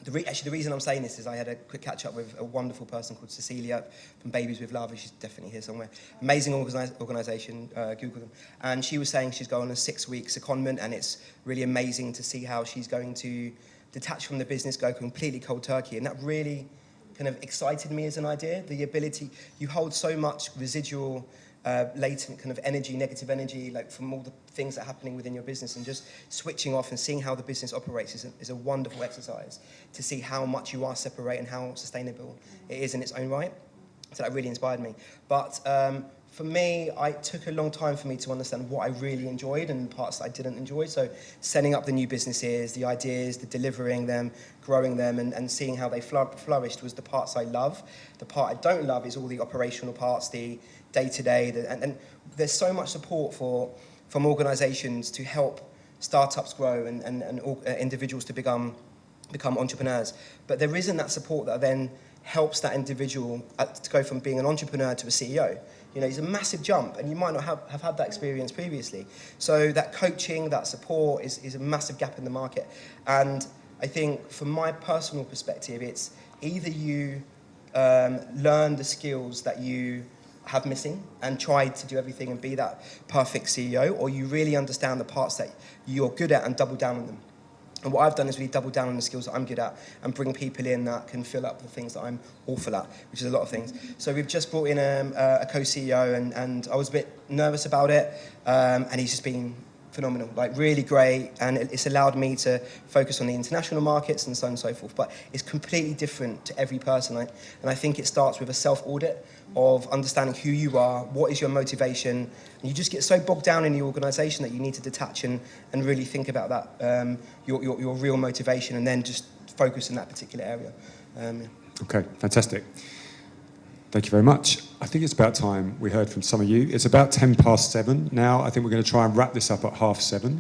the reason I'm saying this is I had a quick catch up with a wonderful person called Cecilia from Babies with Love. She's definitely here somewhere. Amazing organisation, Google them. And she was saying she's going on a 6-week secondment, and it's really amazing to see how she's going to detach from the business, go completely cold turkey. And that really kind of excited me as an idea. The ability, you hold so much residual latent kind of energy, negative energy, like from all the things that are happening within your business, and just switching off and seeing how the business operates is a wonderful exercise to see how much you are separate and how sustainable it is in its own right. So that really inspired me. But for me, it took a long time for me to understand what I really enjoyed and parts that I didn't enjoy. So setting up the new businesses, the ideas, the delivering them, growing them, and seeing how they flourished was the parts I love. The part I don't love is all the operational parts, the day-to-day, and there's so much support from organisations to help startups grow and individuals to become entrepreneurs. But there isn't that support that then helps that individual to go from being an entrepreneur to a CEO. You know, it's a massive jump, and you might not have had that experience previously. So that coaching, that support is a massive gap in the market. And I think from my personal perspective, it's either you learn the skills that you have missing and try to do everything and be that perfect CEO, or you really understand the parts that you're good at and double down on them. And what I've done is really double down on the skills that I'm good at and bring people in that can fill up the things that I'm awful at, which is a lot of things. So we've just brought in a co-CEO, and I was a bit nervous about it, and he's just been phenomenal, like really great, and it's allowed me to focus on the international markets and so on and so forth. But it's completely different to every person, and I think it starts with a self-audit of understanding who you are, what is your motivation, and you just get so bogged down in the organisation that you need to detach and really think about that, your real motivation, and then just focus in that particular area. Okay, fantastic. Thank you very much. I think it's about time we heard from some of you. It's about 7:10 now. I think we're going to try and wrap this up at 7:30.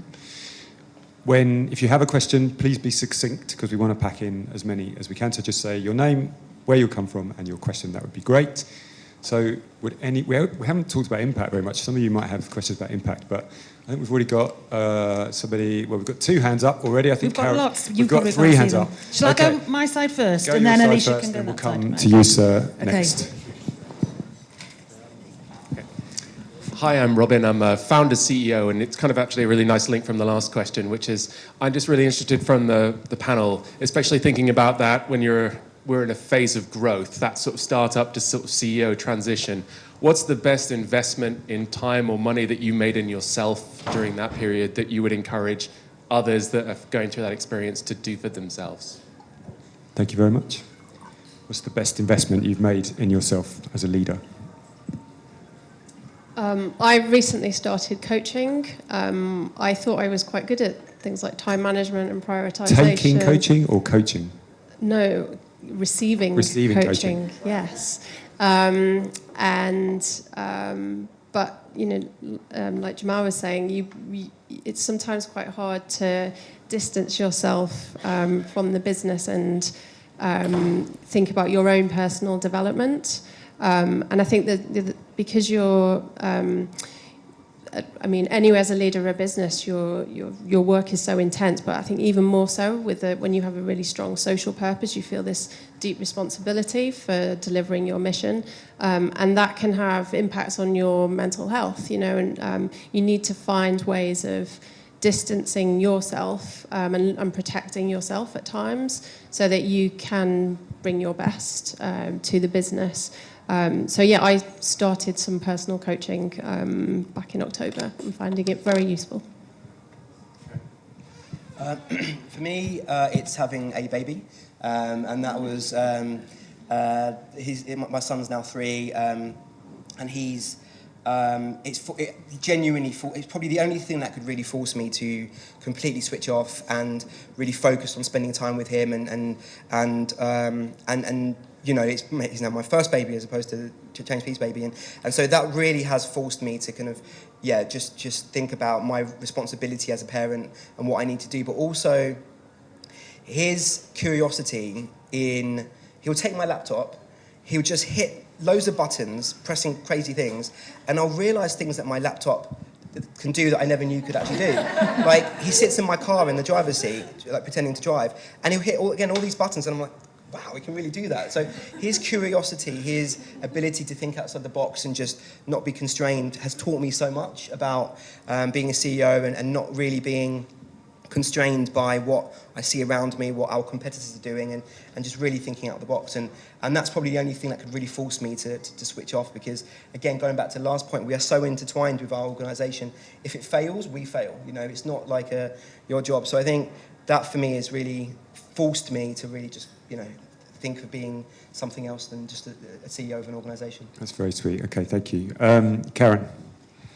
If you have a question, please be succinct, because we want to pack in as many as we can. So just say your name, where you come from, and your question. That would be great. So we haven't talked about impact very much. Some of you might have questions about impact, but I think we've already got somebody. Well, we've got 2 hands up already. I think we've got lots. We've got 3 hands up. Shall I go my side first, Go and then your Alicia side can first, go and we'll that come side? to you, sir, Okay. next. Hi, I'm Robin. I'm a founder CEO, and it's kind of actually a really nice link from the last question, which is I'm just really interested from the panel, especially thinking about that when we're in a phase of growth, that sort of startup to sort of CEO transition. What's the best investment in time or money that you made in yourself during that period that you would encourage others that are going through that experience to do for themselves? Thank you very much. What's the best investment you've made in yourself as a leader? I recently started coaching. I thought I was quite good at things like time management and prioritization. Taking coaching or coaching? No, receiving coaching. Yes. But you know, like Cemal was saying, it's sometimes quite hard to distance yourself from the business and think about your own personal development. And I think that because you're, anyway, as a leader of a business, your work is so intense. But I think even more so when you have a really strong social purpose, you feel this deep responsibility for delivering your mission, and that can have impacts on your mental health. You know, and you need to find ways of distancing yourself and protecting yourself at times, so that you can bring your best to the business. I started some personal coaching back in October. I'm finding it very useful. For me, it's having a baby, and that was my son's now 3, and he's it's probably the only thing that could really force me to completely switch off and really focus on spending time with him and you know, he's now my first baby as opposed to James P's baby, and so that really has forced me to kind of just think about my responsibility as a parent and what I need to do, but also his curiosity he'll take my laptop, he'll just hit loads of buttons, pressing crazy things, and I'll realise things that my laptop can do that I never knew could actually do. Like, he sits in my car in the driver's seat, like pretending to drive, and he'll hit all these buttons, and I'm like, wow, we can really do that. So his curiosity, his ability to think outside the box and just not be constrained has taught me so much about being a CEO and not really being constrained by what I see around me, what our competitors are doing, and just really thinking out of the box. And that's probably the only thing that could really force me to switch off, because, again, going back to the last point, we are so intertwined with our organisation. If it fails, we fail. You know, it's not like your job. So I think that, for me, has really forced me to really just, you know, think of being something else than just a CEO of an organisation. That's very sweet. Okay, thank you. Karen?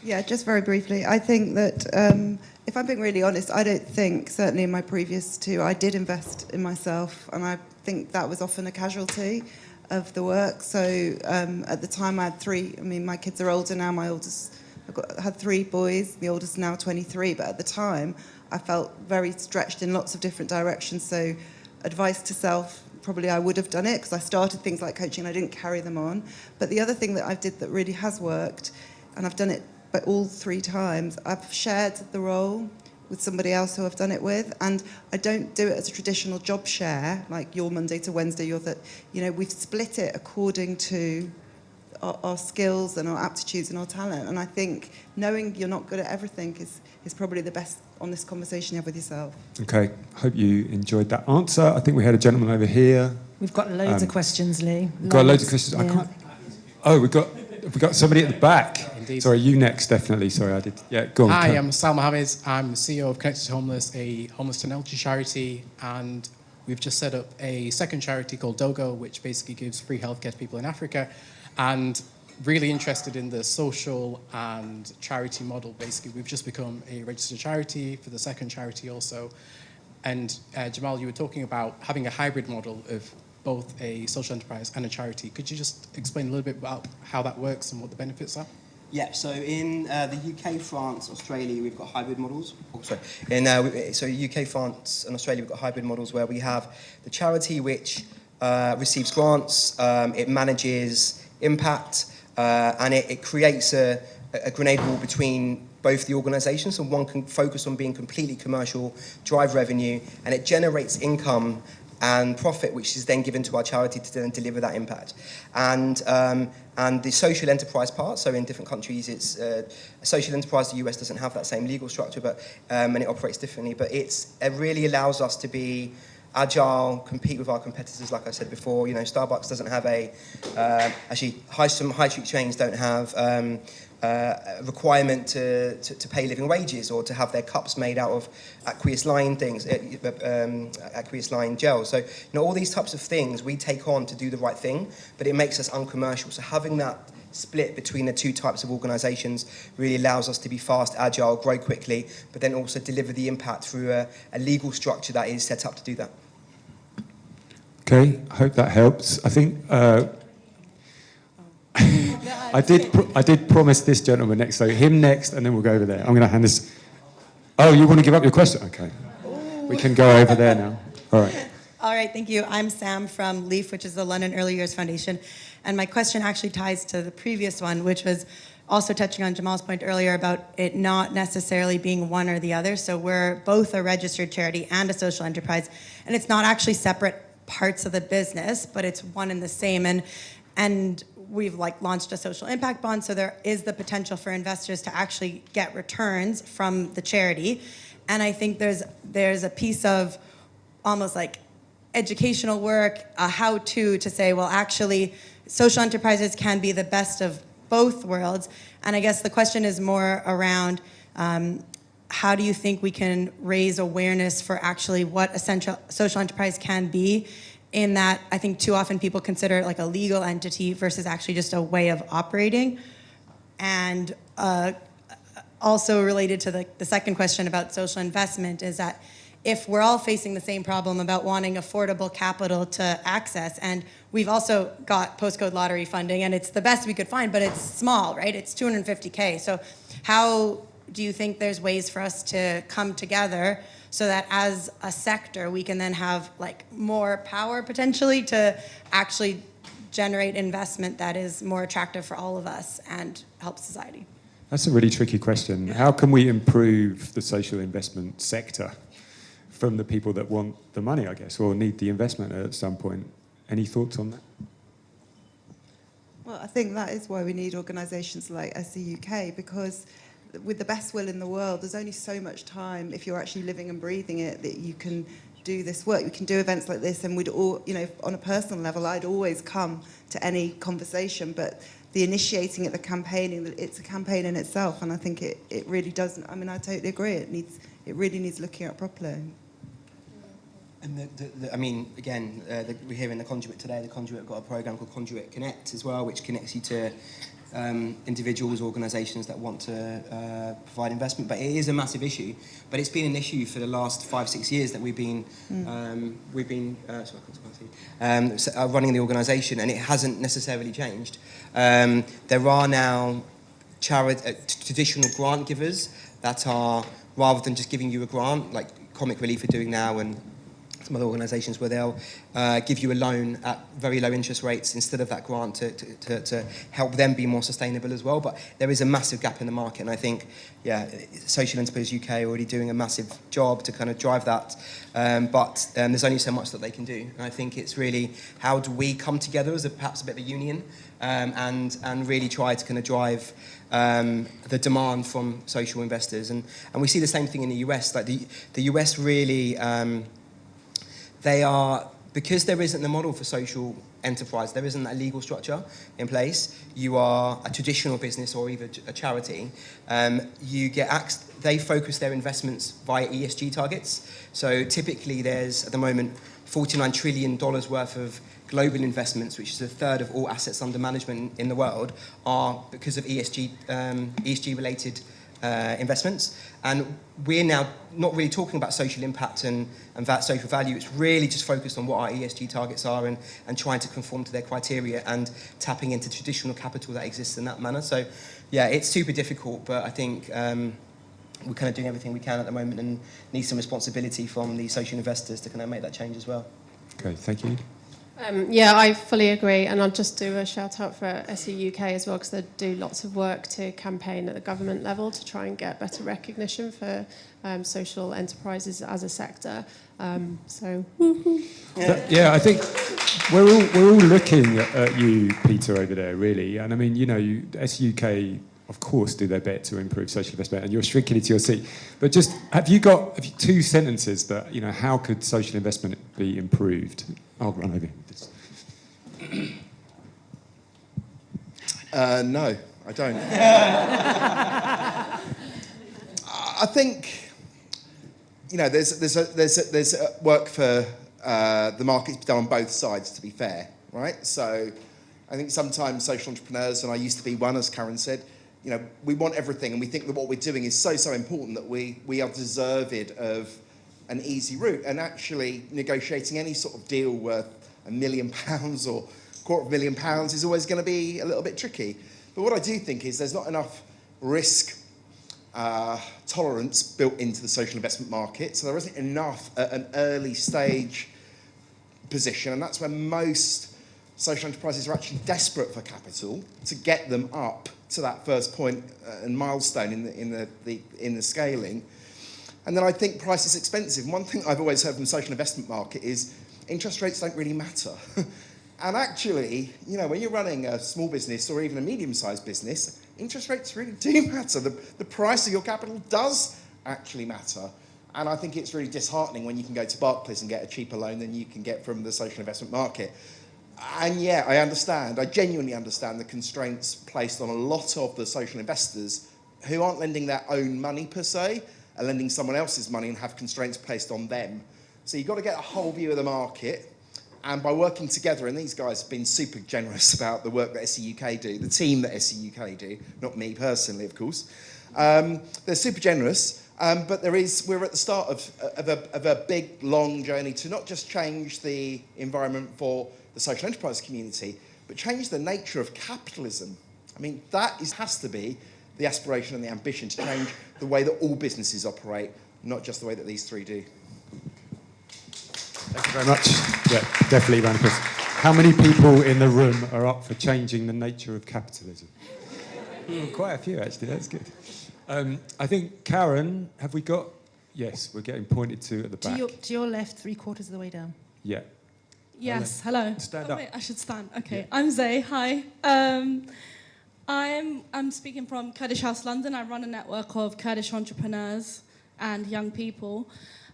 Yeah, just very briefly. I think that, if I'm being really honest, I don't think, certainly in my previous two, I did invest in myself, and I think that was often a casualty of the work. So at the time I had three, I mean, my kids are older now, I had three boys, the oldest is now 23, but at the time I felt very stretched in lots of different directions. So advice to self, probably I would have done it, because I started things like coaching and I didn't carry them on. But the other thing that I did that really has worked, and I've done it but all three times, I've shared the role with somebody else who I've done it with, and I don't do it as a traditional job share, like you're Monday to Wednesday, you're that, you know, we've split it according to our skills and our aptitudes and our talent. And I think knowing you're not good at everything is probably the best honest conversation you have with yourself. Okay, hope you enjoyed that answer. I think we had a gentleman over here. We've got loads of questions, Lee. We've got loads of questions. Yeah. I can't. Oh, we've got somebody at the back. Indeed. Sorry, you next, definitely. Sorry, I did. Yeah, go on. Hi, I'm Sal Mohammed. I'm the CEO of Connected to Homeless, a homeless technology charity, and we've just set up a second charity called Dogo, which basically gives free healthcare to people in Africa, and really interested in the social and charity model. Basically, we've just become a registered charity for the second charity also. And Cemal, you were talking about having a hybrid model of both a social enterprise and a charity. Could you just explain a little bit about how that works and what the benefits are? Yeah, so in the UK, France, Australia, we've got hybrid models. Oh, sorry. So UK, France, and Australia, we've got hybrid models where we have the charity which receives grants, it manages impact, and it creates a grenade wall between both the organisations, so one can focus on being completely commercial, drive revenue, and it generates income and profit, which is then given to our charity to then deliver that impact. And the social enterprise part, so in different countries, it's a social enterprise. The US doesn't have that same legal structure, but and it operates differently. But it really allows us to be agile, compete with our competitors. Like I said before, you know, Starbucks doesn't have some high street chains don't have a requirement to pay living wages or to have their cups made out of aqueous line things, aqueous line gel. So, you know, all these types of things we take on to do the right thing, but it makes us uncommercial. So having that split between the two types of organisations really allows us to be fast, agile, grow quickly, but then also deliver the impact through a legal structure that is set up to do that. Okay, I hope that helps. I think I did promise this gentleman next, so him next, and then we'll go over there. I'm going to hand this. Oh, you want to give up your question? Okay, we can go over there now. All right. All right, thank you. I'm Sam from LEAF, which is the London Early Years Foundation, and my question actually ties to the previous one, which was also touching on Cemal's point earlier about it not necessarily being one or the other. So we're both a registered charity and a social enterprise, and it's not actually separate parts of the business, but it's one and the same. And we've launched a social impact bond, so there is the potential for investors to actually get returns from the charity. And I think there's a piece of almost like educational work, a how-to to say, well, actually, social enterprises can be the best of both worlds. And I guess the question is more around how do you think we can raise awareness for actually what a social enterprise can be, in that I think too often people consider it like a legal entity versus actually just a way of operating. And also related to the second question about social investment is that if we're all facing the same problem about wanting affordable capital to access, and we've also got postcode lottery funding, and it's the best we could find, but it's small, right? It's $250K. So how do you think there's ways for us to come together so that as a sector we can then have more power potentially to actually generate investment that is more attractive for all of us and help society? That's a really tricky question. How can we improve the social investment sector from the people that want the money, I guess, or need the investment at some point? Any thoughts on that? Well, I think that is why we need organisations like SEUK, because with the best will in the world, there's only so much time if you're actually living and breathing it that you can do this work. We can do events like this, and we'd all, you know, on a personal level, I'd always come to any conversation, but the initiating it, the campaigning, it's a campaign in itself, and I think it really does. I mean, I totally agree. It really needs looking at properly. And I mean, again, we're here in the Conduit today. The Conduit have got a program called Conduit Connect as well, which connects you to individuals, organisations that want to provide investment. But it is a massive issue. But it's been an issue for the last 5-6 years that we've been running the organisation, and it hasn't necessarily changed. There are now traditional grant givers that are, rather than just giving you a grant, like Comic Relief are doing now, and some other organisations, where they'll give you a loan at very low interest rates instead of that grant to help them be more sustainable as well. But there is a massive gap in the market, and I think, Social Enterprise UK are already doing a massive job to kind of drive that. But there's only so much that they can do. And I think it's really, how do we come together as perhaps a bit of a union, and really try to kind of drive the demand from social investors. And we see the same thing in the US. Like the US really, they are, because there isn't the model for social enterprise, there isn't that legal structure in place. You are a traditional business or even a charity. They focus their investments via ESG targets. So typically there's, at the moment, $49 trillion worth of global investments, which is a third of all assets under management in the world, are because of ESG-related investments. And we're now not really talking about social impact and that social value. It's really just focused on what our ESG targets are and trying to conform to their criteria and tapping into traditional capital that exists in that manner. So, yeah, it's super difficult, but I think we're kind of doing everything we can at the moment and need some responsibility from the social investors to kind of make that change as well. Okay, thank you. I fully agree, and I'll just do a shout out for SE UK as well, because they do lots of work to campaign at the government level to try and get better recognition for social enterprises as a sector. I think we're all looking at you, Peter, over there, really. And I mean, SE UK, of course, do their bit to improve social investment, and you're shrinking into your seat. But just, have you 2 sentences that, how could social investment be improved? I'll run over this. No, I don't. I think, there's work for the markets done on both sides, to be fair, right? So I think sometimes social entrepreneurs, and I used to be one, as Karen said, we want everything, and we think that what we're doing is so important that we are deserved of an easy route. And actually negotiating any sort of deal worth £1 million or £250,000 is always going to be a little bit tricky. But what I do think is there's not enough risk tolerance built into the social investment market, so there isn't enough at an early stage position, and that's when most social enterprises are actually desperate for capital to get them up to that first point and milestone in the scaling. And then I think price is expensive. And one thing I've always heard from the social investment market is interest rates don't really matter. And actually, when you're running a small business or even a medium-sized business, interest rates really do matter. The price of your capital does actually matter. And I think it's really disheartening when you can go to Barclays and get a cheaper loan than you can get from the social investment market. And I genuinely understand the constraints placed on a lot of the social investors who aren't lending their own money per se, are lending someone else's money and have constraints placed on them. So you've got to get a whole view of the market, and by working together, and these guys have been super generous about the work that SE UK do, the team that SE UK do, not me personally, of course. They're super generous, but we're at the start of a big, long journey to not just change the environment for the social enterprise community, but change the nature of capitalism. I mean, has to be the aspiration and the ambition to change the way that all businesses operate, not just the way that these three do. Thank you very much. Yeah, definitely, round of applause. How many people in the room are up for changing the nature of capitalism? Quite a few, actually. That's good. I think, Karen, have we got... Yes, we're getting pointed to at the back. To your left, 3/4 of the way down. Yeah. Yes, hello. Stand up. Wait, I should stand. Okay, yeah. I'm Zay. Hi. I'm speaking from Kurdish House London. I run a network of Kurdish entrepreneurs and young people.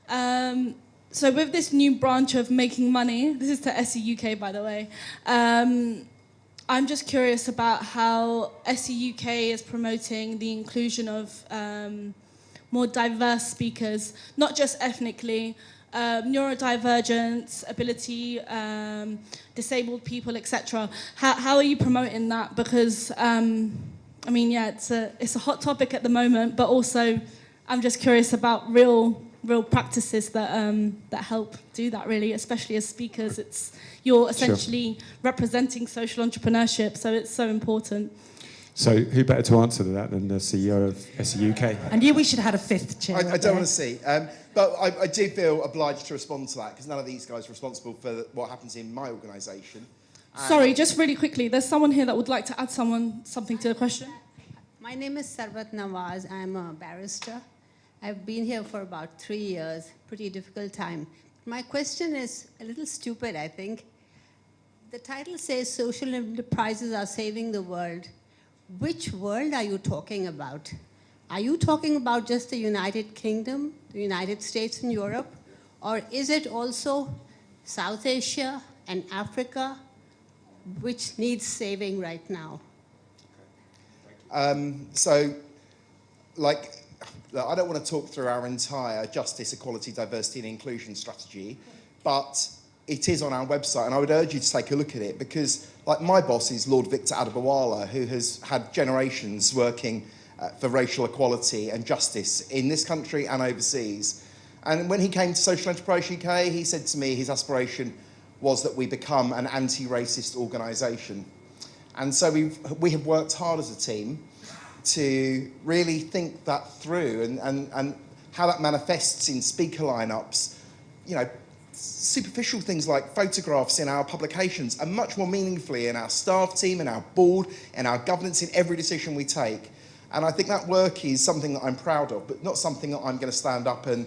So with this new branch of making money, this is to SE UK, by the way, I'm just curious about how SE UK is promoting the inclusion of more diverse speakers, not just ethnically, neurodivergence, ability, disabled people, etc. How are you promoting that? Because it's a hot topic at the moment, but also I'm just curious about real practices that help do that, really, especially as speakers. You're essentially representing social entrepreneurship, so it's so important. So who better to answer to that than the CEO of SE UK? I knew we should have had a fifth chair. I don't want to see. But I do feel obliged to respond to that because none of these guys are responsible for what happens in my organisation. Sorry, just really quickly, there's someone here that would like to add something to the question. My name is Sarwat Nawaz. I'm a barrister. I've been here for about 3 years, pretty difficult time. My question is a little stupid, I think. The title says social enterprises are saving the world. Which world are you talking about? Are you talking about just the United Kingdom, the United States and Europe? Or is it also South Asia and Africa, which needs saving right now? I don't want to talk through our entire justice, equality, diversity and inclusion strategy, but it is on our website, and I would urge you to take a look at it because, my boss is Lord Victor Adebowale, who has had generations working for racial equality and justice in this country and overseas. And when he came to Social Enterprise UK, he said to me his aspiration was that we become an anti-racist organisation. And so we have worked hard as a team to really think that through and how that manifests in speaker lineups, superficial things like photographs in our publications and much more meaningfully in our staff team, in our board, in our governance, in every decision we take. And I think that work is something that I'm proud of, but not something that I'm going to stand up and,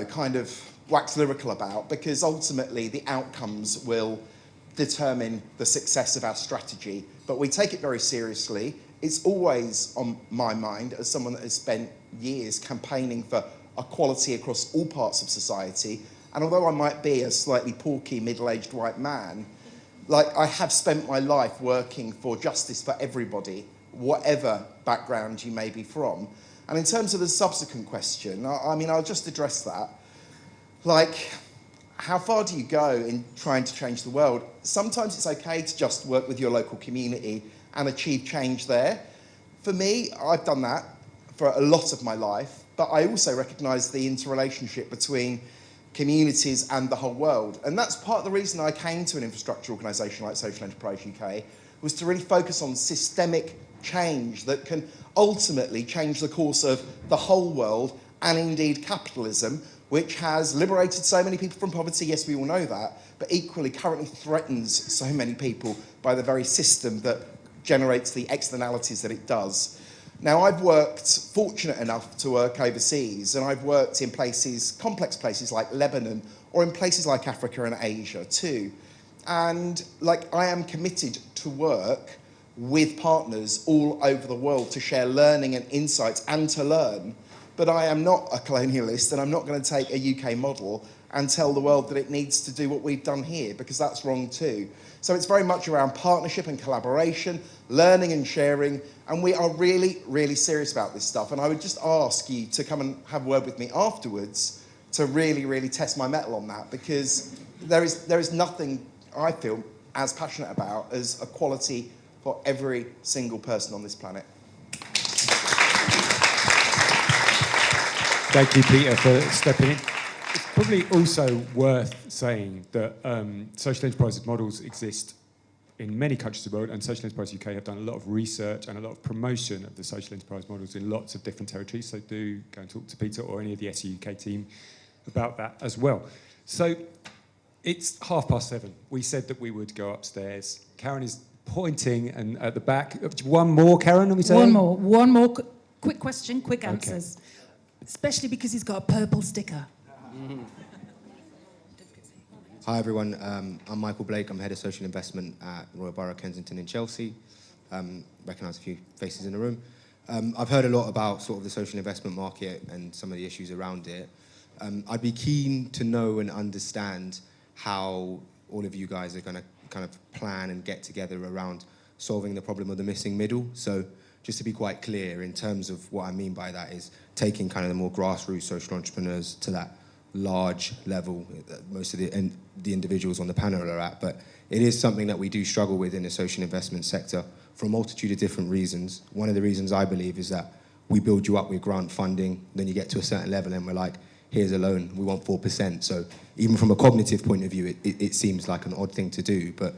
kind of wax lyrical about, because ultimately the outcomes will determine the success of our strategy. But we take it very seriously. It's always on my mind as someone that has spent years campaigning for equality across all parts of society. And although I might be a slightly porky, middle-aged white man, I have spent my life working for justice for everybody, whatever background you may be from. And in terms of the subsequent question, I'll just address that. How far do you go in trying to change the world? Sometimes it's okay to just work with your local community and achieve change there. For me, I've done that for a lot of my life, but I also recognise the interrelationship between communities and the whole world. And that's part of the reason I came to an infrastructure organisation like Social Enterprise UK, was to really focus on systemic change that can ultimately change the course of the whole world and indeed capitalism, which has liberated so many people from poverty, yes, we all know that, but equally currently threatens so many people by the very system that generates the externalities that it does. Now, I've fortunate enough to work overseas, and I've worked in complex places like Lebanon, or in places like Africa and Asia too. And I am committed to work with partners all over the world to share learning and insights and to learn. But I am not a colonialist, and I'm not going to take a UK model and tell the world that it needs to do what we've done here, because that's wrong too. So it's very much around partnership and collaboration, learning and sharing, and we are really, really serious about this stuff. And I would just ask you to come and have a word with me afterwards to really, really test my mettle on that, because there is nothing I feel as passionate about as equality for every single person on this planet. Thank you, Peter, for stepping in. It's probably also worth saying that social enterprises models exist in many countries of the world, and Social Enterprise UK have done a lot of research and a lot of promotion of the social enterprise models in lots of different territories, so do go and talk to Peter or any of the SE UK team about that as well. So it's 7:30. We said that we would go upstairs. Karen is pointing and at the back. One more, Karen, are we saying? One more. Quick question, quick answers. Especially because he's got a purple sticker. Hi everyone, I'm Michael Blake, I'm Head of Social Investment at Royal Borough Kensington in Chelsea. recognise a few faces in the room. I've heard a lot about sort of the social investment market and some of the issues around it. I'd be keen to know and understand how all of you guys are going to kind of plan and get together around solving the problem of the missing middle. So just to be quite clear, in terms of what I mean by that is taking kind of the more grassroots social entrepreneurs to that large level that most of the individuals on the panel are at. But it is something that we do struggle with in the social investment sector for a multitude of different reasons. One of the reasons I believe is that we build you up with grant funding, then you get to a certain level and we're like, here's a loan, we want 4%. So even from a cognitive point of view, it seems like an odd thing to do. But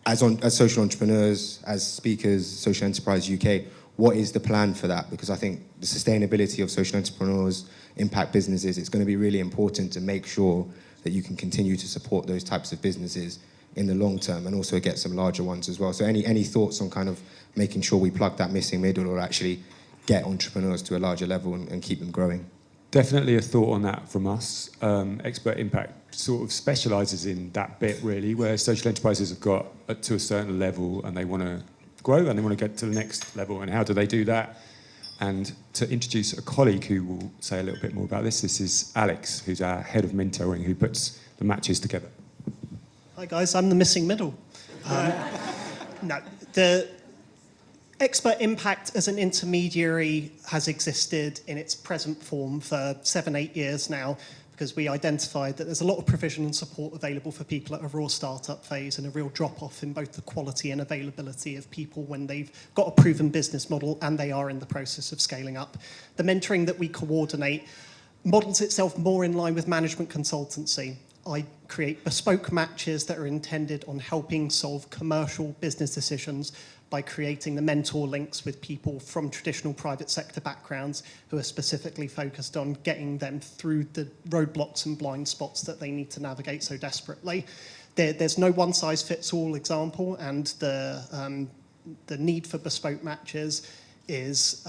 as social entrepreneurs, as speakers, Social Enterprise UK, what is the plan for that? Because I think the sustainability of social entrepreneurs, impact businesses, it's going to be really important to make sure that you can continue to support those types of businesses in the long term and also get some larger ones as well. So any thoughts on kind of making sure we plug that missing middle or actually get entrepreneurs to a larger level and keep them growing? Definitely a thought on that from us. Expert Impact sort of specialises in that bit really, where social enterprises have got to a certain level and they want to grow and they want to get to the next level. And how do they do that? And to introduce a colleague who will say a little bit more about this is Alex, who's our head of mentoring, who puts the matches together. Hi guys, I'm the missing middle. No, the Expert Impact as an intermediary has existed in its present form for 7-8 years now, because we identified that there's a lot of provision and support available for people at a raw startup phase and a real drop-off in both the quality and availability of people when they've got a proven business model and they are in the process of scaling up. The mentoring that we coordinate models itself more in line with management consultancy. I create bespoke matches that are intended on helping solve commercial business decisions by creating the mentor links with people from traditional private sector backgrounds who are specifically focused on getting them through the roadblocks and blind spots that they need to navigate so desperately. There's no one-size-fits-all example, and the need for bespoke matches is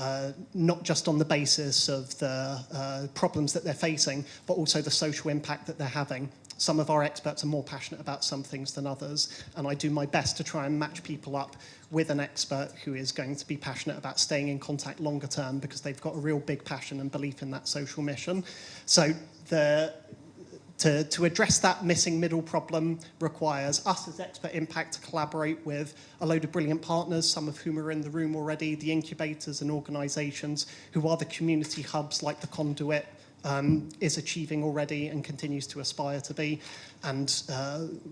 not just on the basis of the problems that they're facing, but also the social impact that they're having. Some of our experts are more passionate about some things than others, and I do my best to try and match people up with an expert who is going to be passionate about staying in contact longer term because they've got a real big passion and belief in that social mission. So to address that missing middle problem requires us as Expert Impact to collaborate with a load of brilliant partners, some of whom are in the room already, the incubators and organisations who are the community hubs like the Conduit is achieving already and continues to aspire to be. And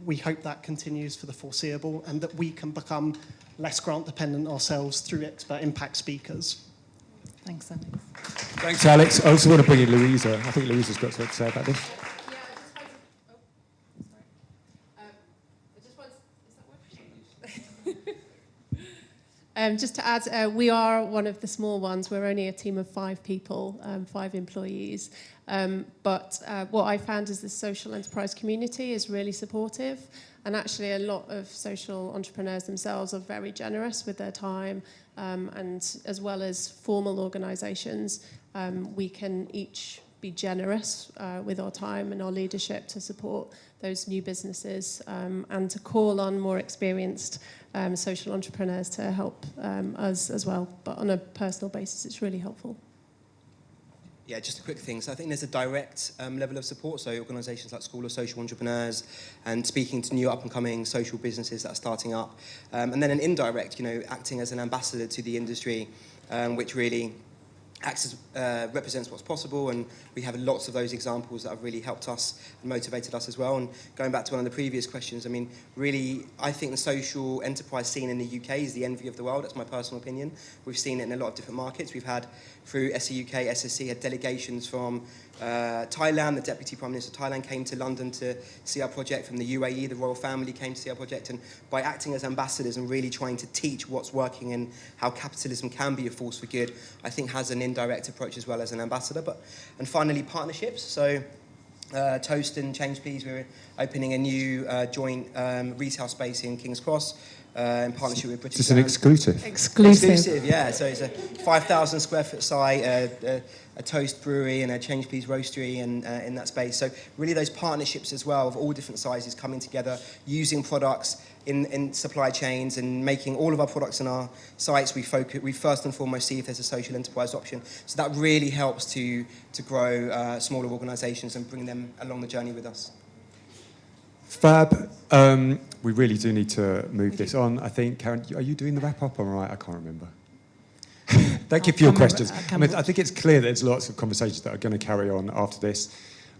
we hope that continues for the foreseeable and that we can become less grant dependent ourselves through Expert Impact speakers. Thanks, Alex. Thanks, Alex. I also want to bring in Louisa. I think Louisa's got something to say about this. Just to add, we are one of the small ones. We're only a team of 5 people, 5 employees. But what I found is the social enterprise community is really supportive. And actually a lot of social entrepreneurs themselves are very generous with their time. And as well as formal organisations, we can each be generous with our time and our leadership to support those new businesses and to call on more experienced social entrepreneurs to help us as well. But on a personal basis, it's really helpful. Yeah, just a quick thing. So I think there's a direct level of support. So organisations like School of Social Entrepreneurs and speaking to new up-and-coming social businesses that are starting up. And then an indirect, acting as an ambassador to the industry, which really acts as, represents what's possible, and we have lots of those examples that have really helped us and motivated us as well. And going back to one of the previous questions, I mean, really, I think the social enterprise scene in the UK is the envy of the world. That's my personal opinion. We've seen it in a lot of different markets. We've had, through SEUK, SSC, had delegations from Thailand. The Deputy Prime Minister of Thailand came to London to see our project. From the UAE, the royal family came to see our project. And by acting as ambassadors and really trying to teach what's working and how capitalism can be a force for good, I think has an indirect approach as well as an ambassador. And finally, partnerships. So Toast and Change Please, we're opening a new joint retail space in King's Cross in partnership with British. Just an exclusive. Exclusive, yeah. So it's a 5,000 square foot site, a toast brewery and a Change Please roastery in that space. So really those partnerships as well of all different sizes coming together, using products in supply chains and making all of our products in our sites. We first and foremost see if there's a social enterprise option. So that really helps to grow smaller organisations and bring them along the journey with us. Fab. We really do need to move this on. I think, Karen, are you doing the wrap-up? I'm right, I can't remember. Thank you for your questions. I think it's clear that there's lots of conversations that are going to carry on after this.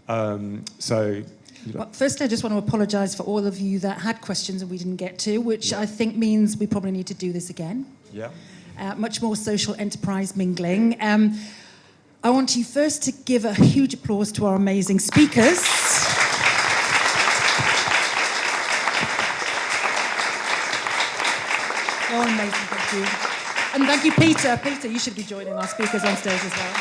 Well, firstly, I just want to apologise for all of you that had questions and we didn't get to, which I think means we probably need to do this again. Yeah. Much more social enterprise mingling. I want you first to give a huge applause to our amazing speakers. Oh, amazing, thank you. And thank you, Peter. Peter, you should be joining our speakers on stage as well.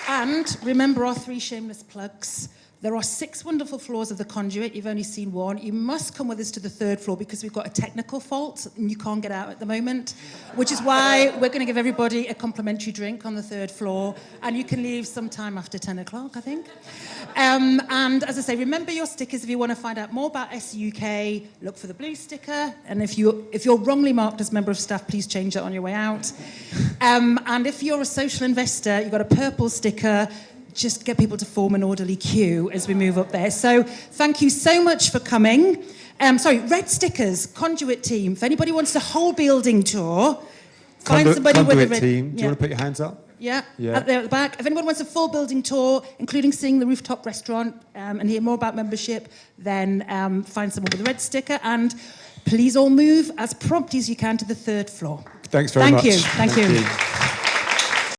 And remember our 3 shameless plugs. There are 6 wonderful floors of the Conduit. You've only seen 1. You must come with us to the 3rd floor because we've got a technical fault and you can't get out at the moment, which is why we're going to give everybody a complimentary drink on the 3rd floor, and you can leave sometime after 10 o'clock, I think. And as I say, remember your stickers. If you want to find out more about SUK, look for the blue sticker. And if you're wrongly marked as member of staff, please change that on your way out. And if you're a social investor, you've got a purple sticker. Just get people to form an orderly queue as we move up there. So thank you so much for coming. Red stickers, Conduit team. If anybody wants a whole building tour, find somebody with a red... team. Do you want to put your hands up? Yeah, up there at the back. If anyone wants a full building tour, including seeing the rooftop restaurant and hear more about membership, then find someone with a red sticker. And please all move as promptly as you can to the 3rd floor. Thanks very much. Thank you.